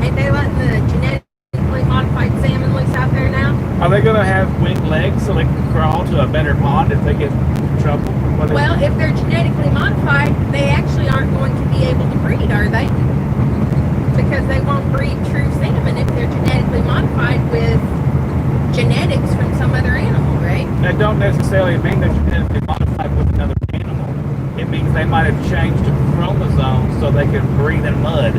S2: Ain't they letting the genetically modified salmon loose out there now?
S1: Are they going to have winged legs so they can crawl to a better pond if they get in trouble?
S2: Well, if they're genetically modified, they actually aren't going to be able to breed, are they? Because they won't breed true salmon if they're genetically modified with genetics from some other animal, right?
S1: That don't necessarily mean they're genetically modified with another animal. It means they might have changed chromosomes so they can breathe in mud.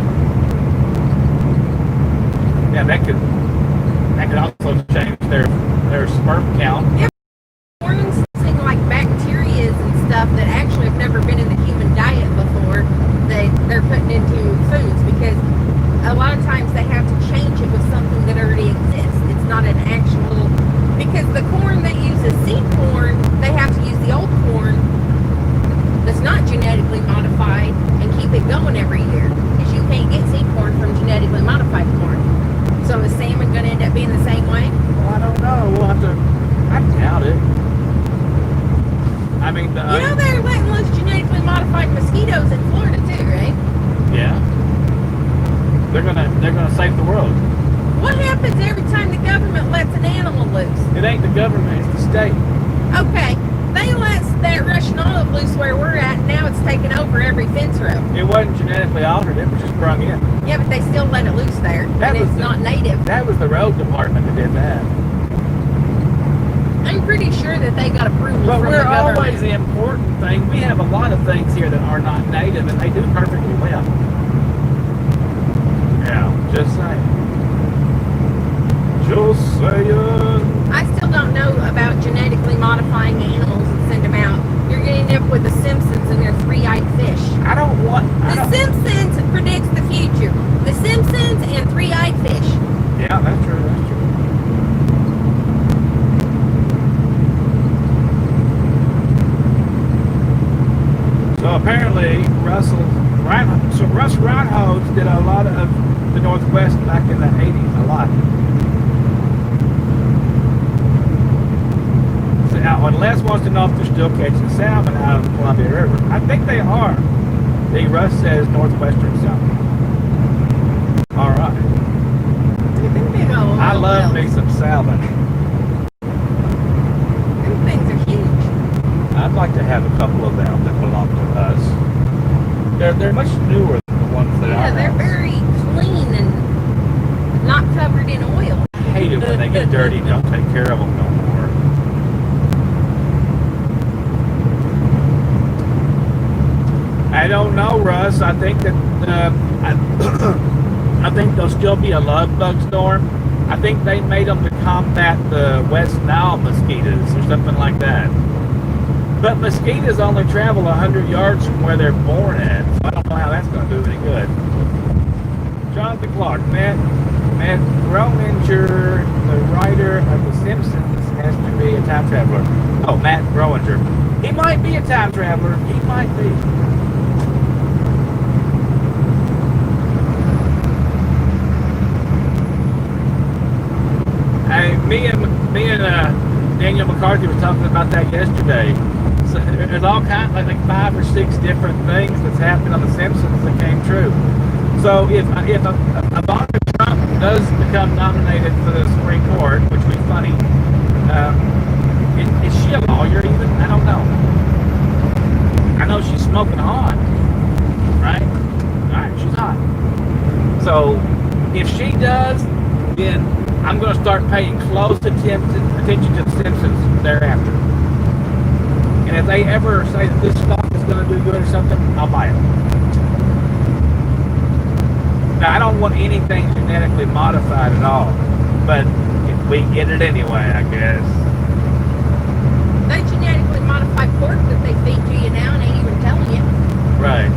S1: Yeah, that could also change their sperm count.
S2: Yeah, using like bacteria and stuff that actually have never been in the human diet before that they're putting into foods, because a lot of times they have to change it with something that already exists. It's not an actual, because the corn they use is seed corn, they have to use the old corn that's not genetically modified and keep it going every year, because you can't get seed corn from genetically modified corn. So is salmon going to end up being the same way?
S1: Well, I don't know. We'll have to. I doubt it. I mean,
S2: they're letting loose genetically modified mosquitoes in Florida too, right?
S1: Yeah. They're gonna save the world.
S2: What happens every time the government lets an animal loose?
S1: It ain't the government, it's the state.
S2: Okay, they let that Russian olive loose where we're at, and now it's taking over every fence row.
S1: It wasn't genetically altered, it was just sprung in.
S2: Yeah, but they still let it loose there, and it's not native.
S1: That was the road department that did that.
S2: I'm pretty sure that they got approval
S1: But
S2: from the
S1: we're
S2: government.
S1: always the important thing. We have a lot of things here that are not native, and they do perfectly well. Yeah, just saying. Just saying.
S2: I still don't know about genetically modifying animals and send them out. You're getting up with the Simpsons and their three-eyed fish.
S1: I don't want.
S2: The Simpsons predicts the future. The Simpsons and three-eyed fish.
S1: Yeah, that's true. That's true. So apparently, Russ Reinholz did a lot of the Northwest back in the 80s, a lot. So now, when Les wants to know if they're still catching salmon out of the Columbia River, I think they are. The Russ says northwestern salmon. All right. I love me some salmon.
S2: Them things are huge.
S1: I'd like to have a couple of them that belong to us. They're much newer than the ones that I
S2: Yeah, they're
S1: have.
S2: very clean and not covered in oil.
S1: I hate it when they get dirty and don't take care of them no more. I don't know, Russ. I think that I think there'll still be a love bug storm. I think they made them to combat the West Nile mosquitoes or something like that. But mosquitoes only travel 100 yards from where they're born at, so I don't know how that's going to do any good. Jonathan Clark, Matt Groeninger, the writer of The Simpsons, has to be a time traveler. Oh, Matt Groeninger. He might be a time traveler. He might be. Me and Daniel McCarthy were talking about that yesterday. So there's all kinds, like 5 or 6 different things that's happened on The Simpsons that came true. So if Ivanka Trump does become nominated for the Supreme Court, which would be funny, is she a lawyer even? I don't know. I know she's smoking hot, right? All right, she's hot. So if she does, then I'm going to start paying close attention to The Simpsons thereafter. And if they ever say that this stock is going to do good or something, I'll buy it. Now, I don't want anything genetically modified at all, but if we get it anyway, I guess.
S2: They genetically modified pork that they feed to you now and ain't even telling you.
S1: Right.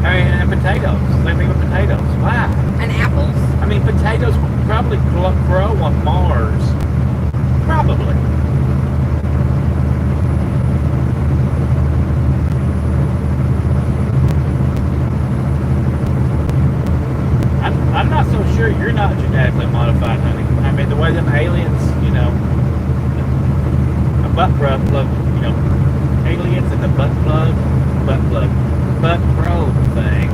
S1: I mean, and potatoes. Same thing with potatoes. Wow.
S2: And apples.
S1: I mean, potatoes will probably grow on Mars. Probably. I'm not so sure you're not genetically modified, honey. I mean, the way them aliens, a butt probe, aliens in the butt probe thing.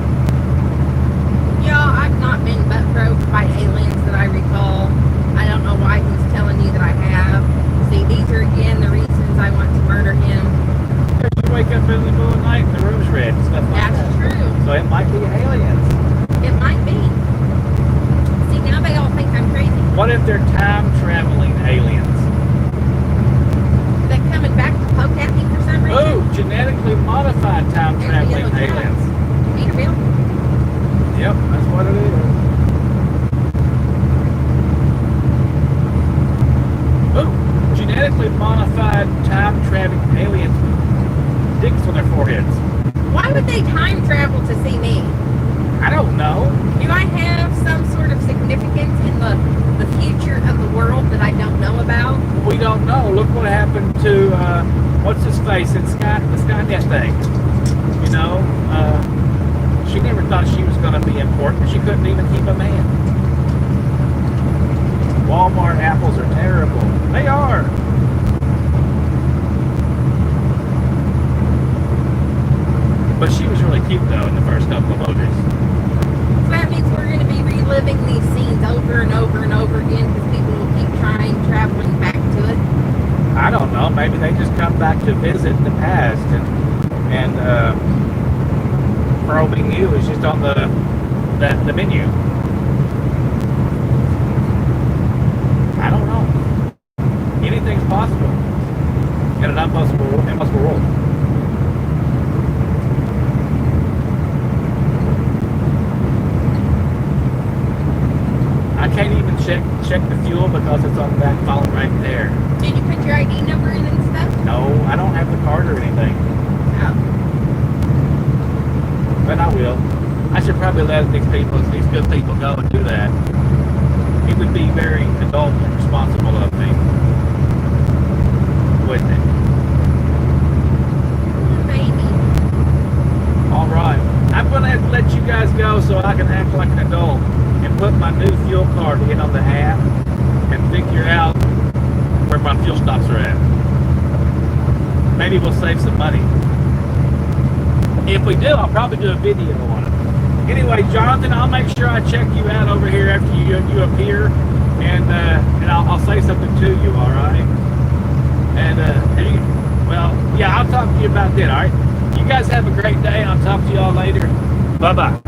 S2: Yeah, I've not been butt probed by aliens that I recall. I don't know why he's telling you that I have. See, these are again the reasons I want to murder him.
S1: Because you wake up in the middle of the night and the room's red and stuff like that.
S2: That's true.
S1: So it might be aliens.
S2: It might be. See, now they all think I'm crazy.
S1: What if they're time-traveling aliens?
S2: They're coming back to poke at me for some reason.
S1: Oh, genetically modified time-traveling aliens.
S2: Peterbilt.
S1: Yep, that's what it is. Oh, genetically modified time-traveling aliens with dicks on their foreheads.
S2: Why would they time travel to see me?
S1: I don't know.
S2: Do I have some sort of significance in the future of the world that I don't know about?
S1: We don't know. Look what happened to, what's his face in the Skynet thing. She never thought she was going to be important. She couldn't even keep a man. Walmart apples are terrible. They are. But she was really cute, though, in the first couple of movies.
S2: So that means we're going to be reliving these scenes over and over and over again because people will keep traveling back to it.
S1: I don't know. Maybe they just come back to visit the past and probing you is just on the menu. I don't know. Anything's possible. because it's on that phone right there.
S2: Did you put your ID number in and stuff?
S1: No, I don't have the card or anything.
S2: Oh.
S1: But I will. I should probably let these good people go and do that. It would be very adult and responsible of me. Wouldn't it?
S2: Maybe.
S1: Alright. I'm going to have to let you guys go so I can act like an adult and put my new fuel card in on the app and figure out where my fuel stops are at. Maybe we'll save some money. If we do, I'll probably do a video on it. Anyway, Jonathan, I'll make sure I check you out over here after you appear, and I'll say something to you, all right? And well, yeah, I'll talk to you about that, all right? You guys have a great day. I'll talk to you all later. Bye-bye.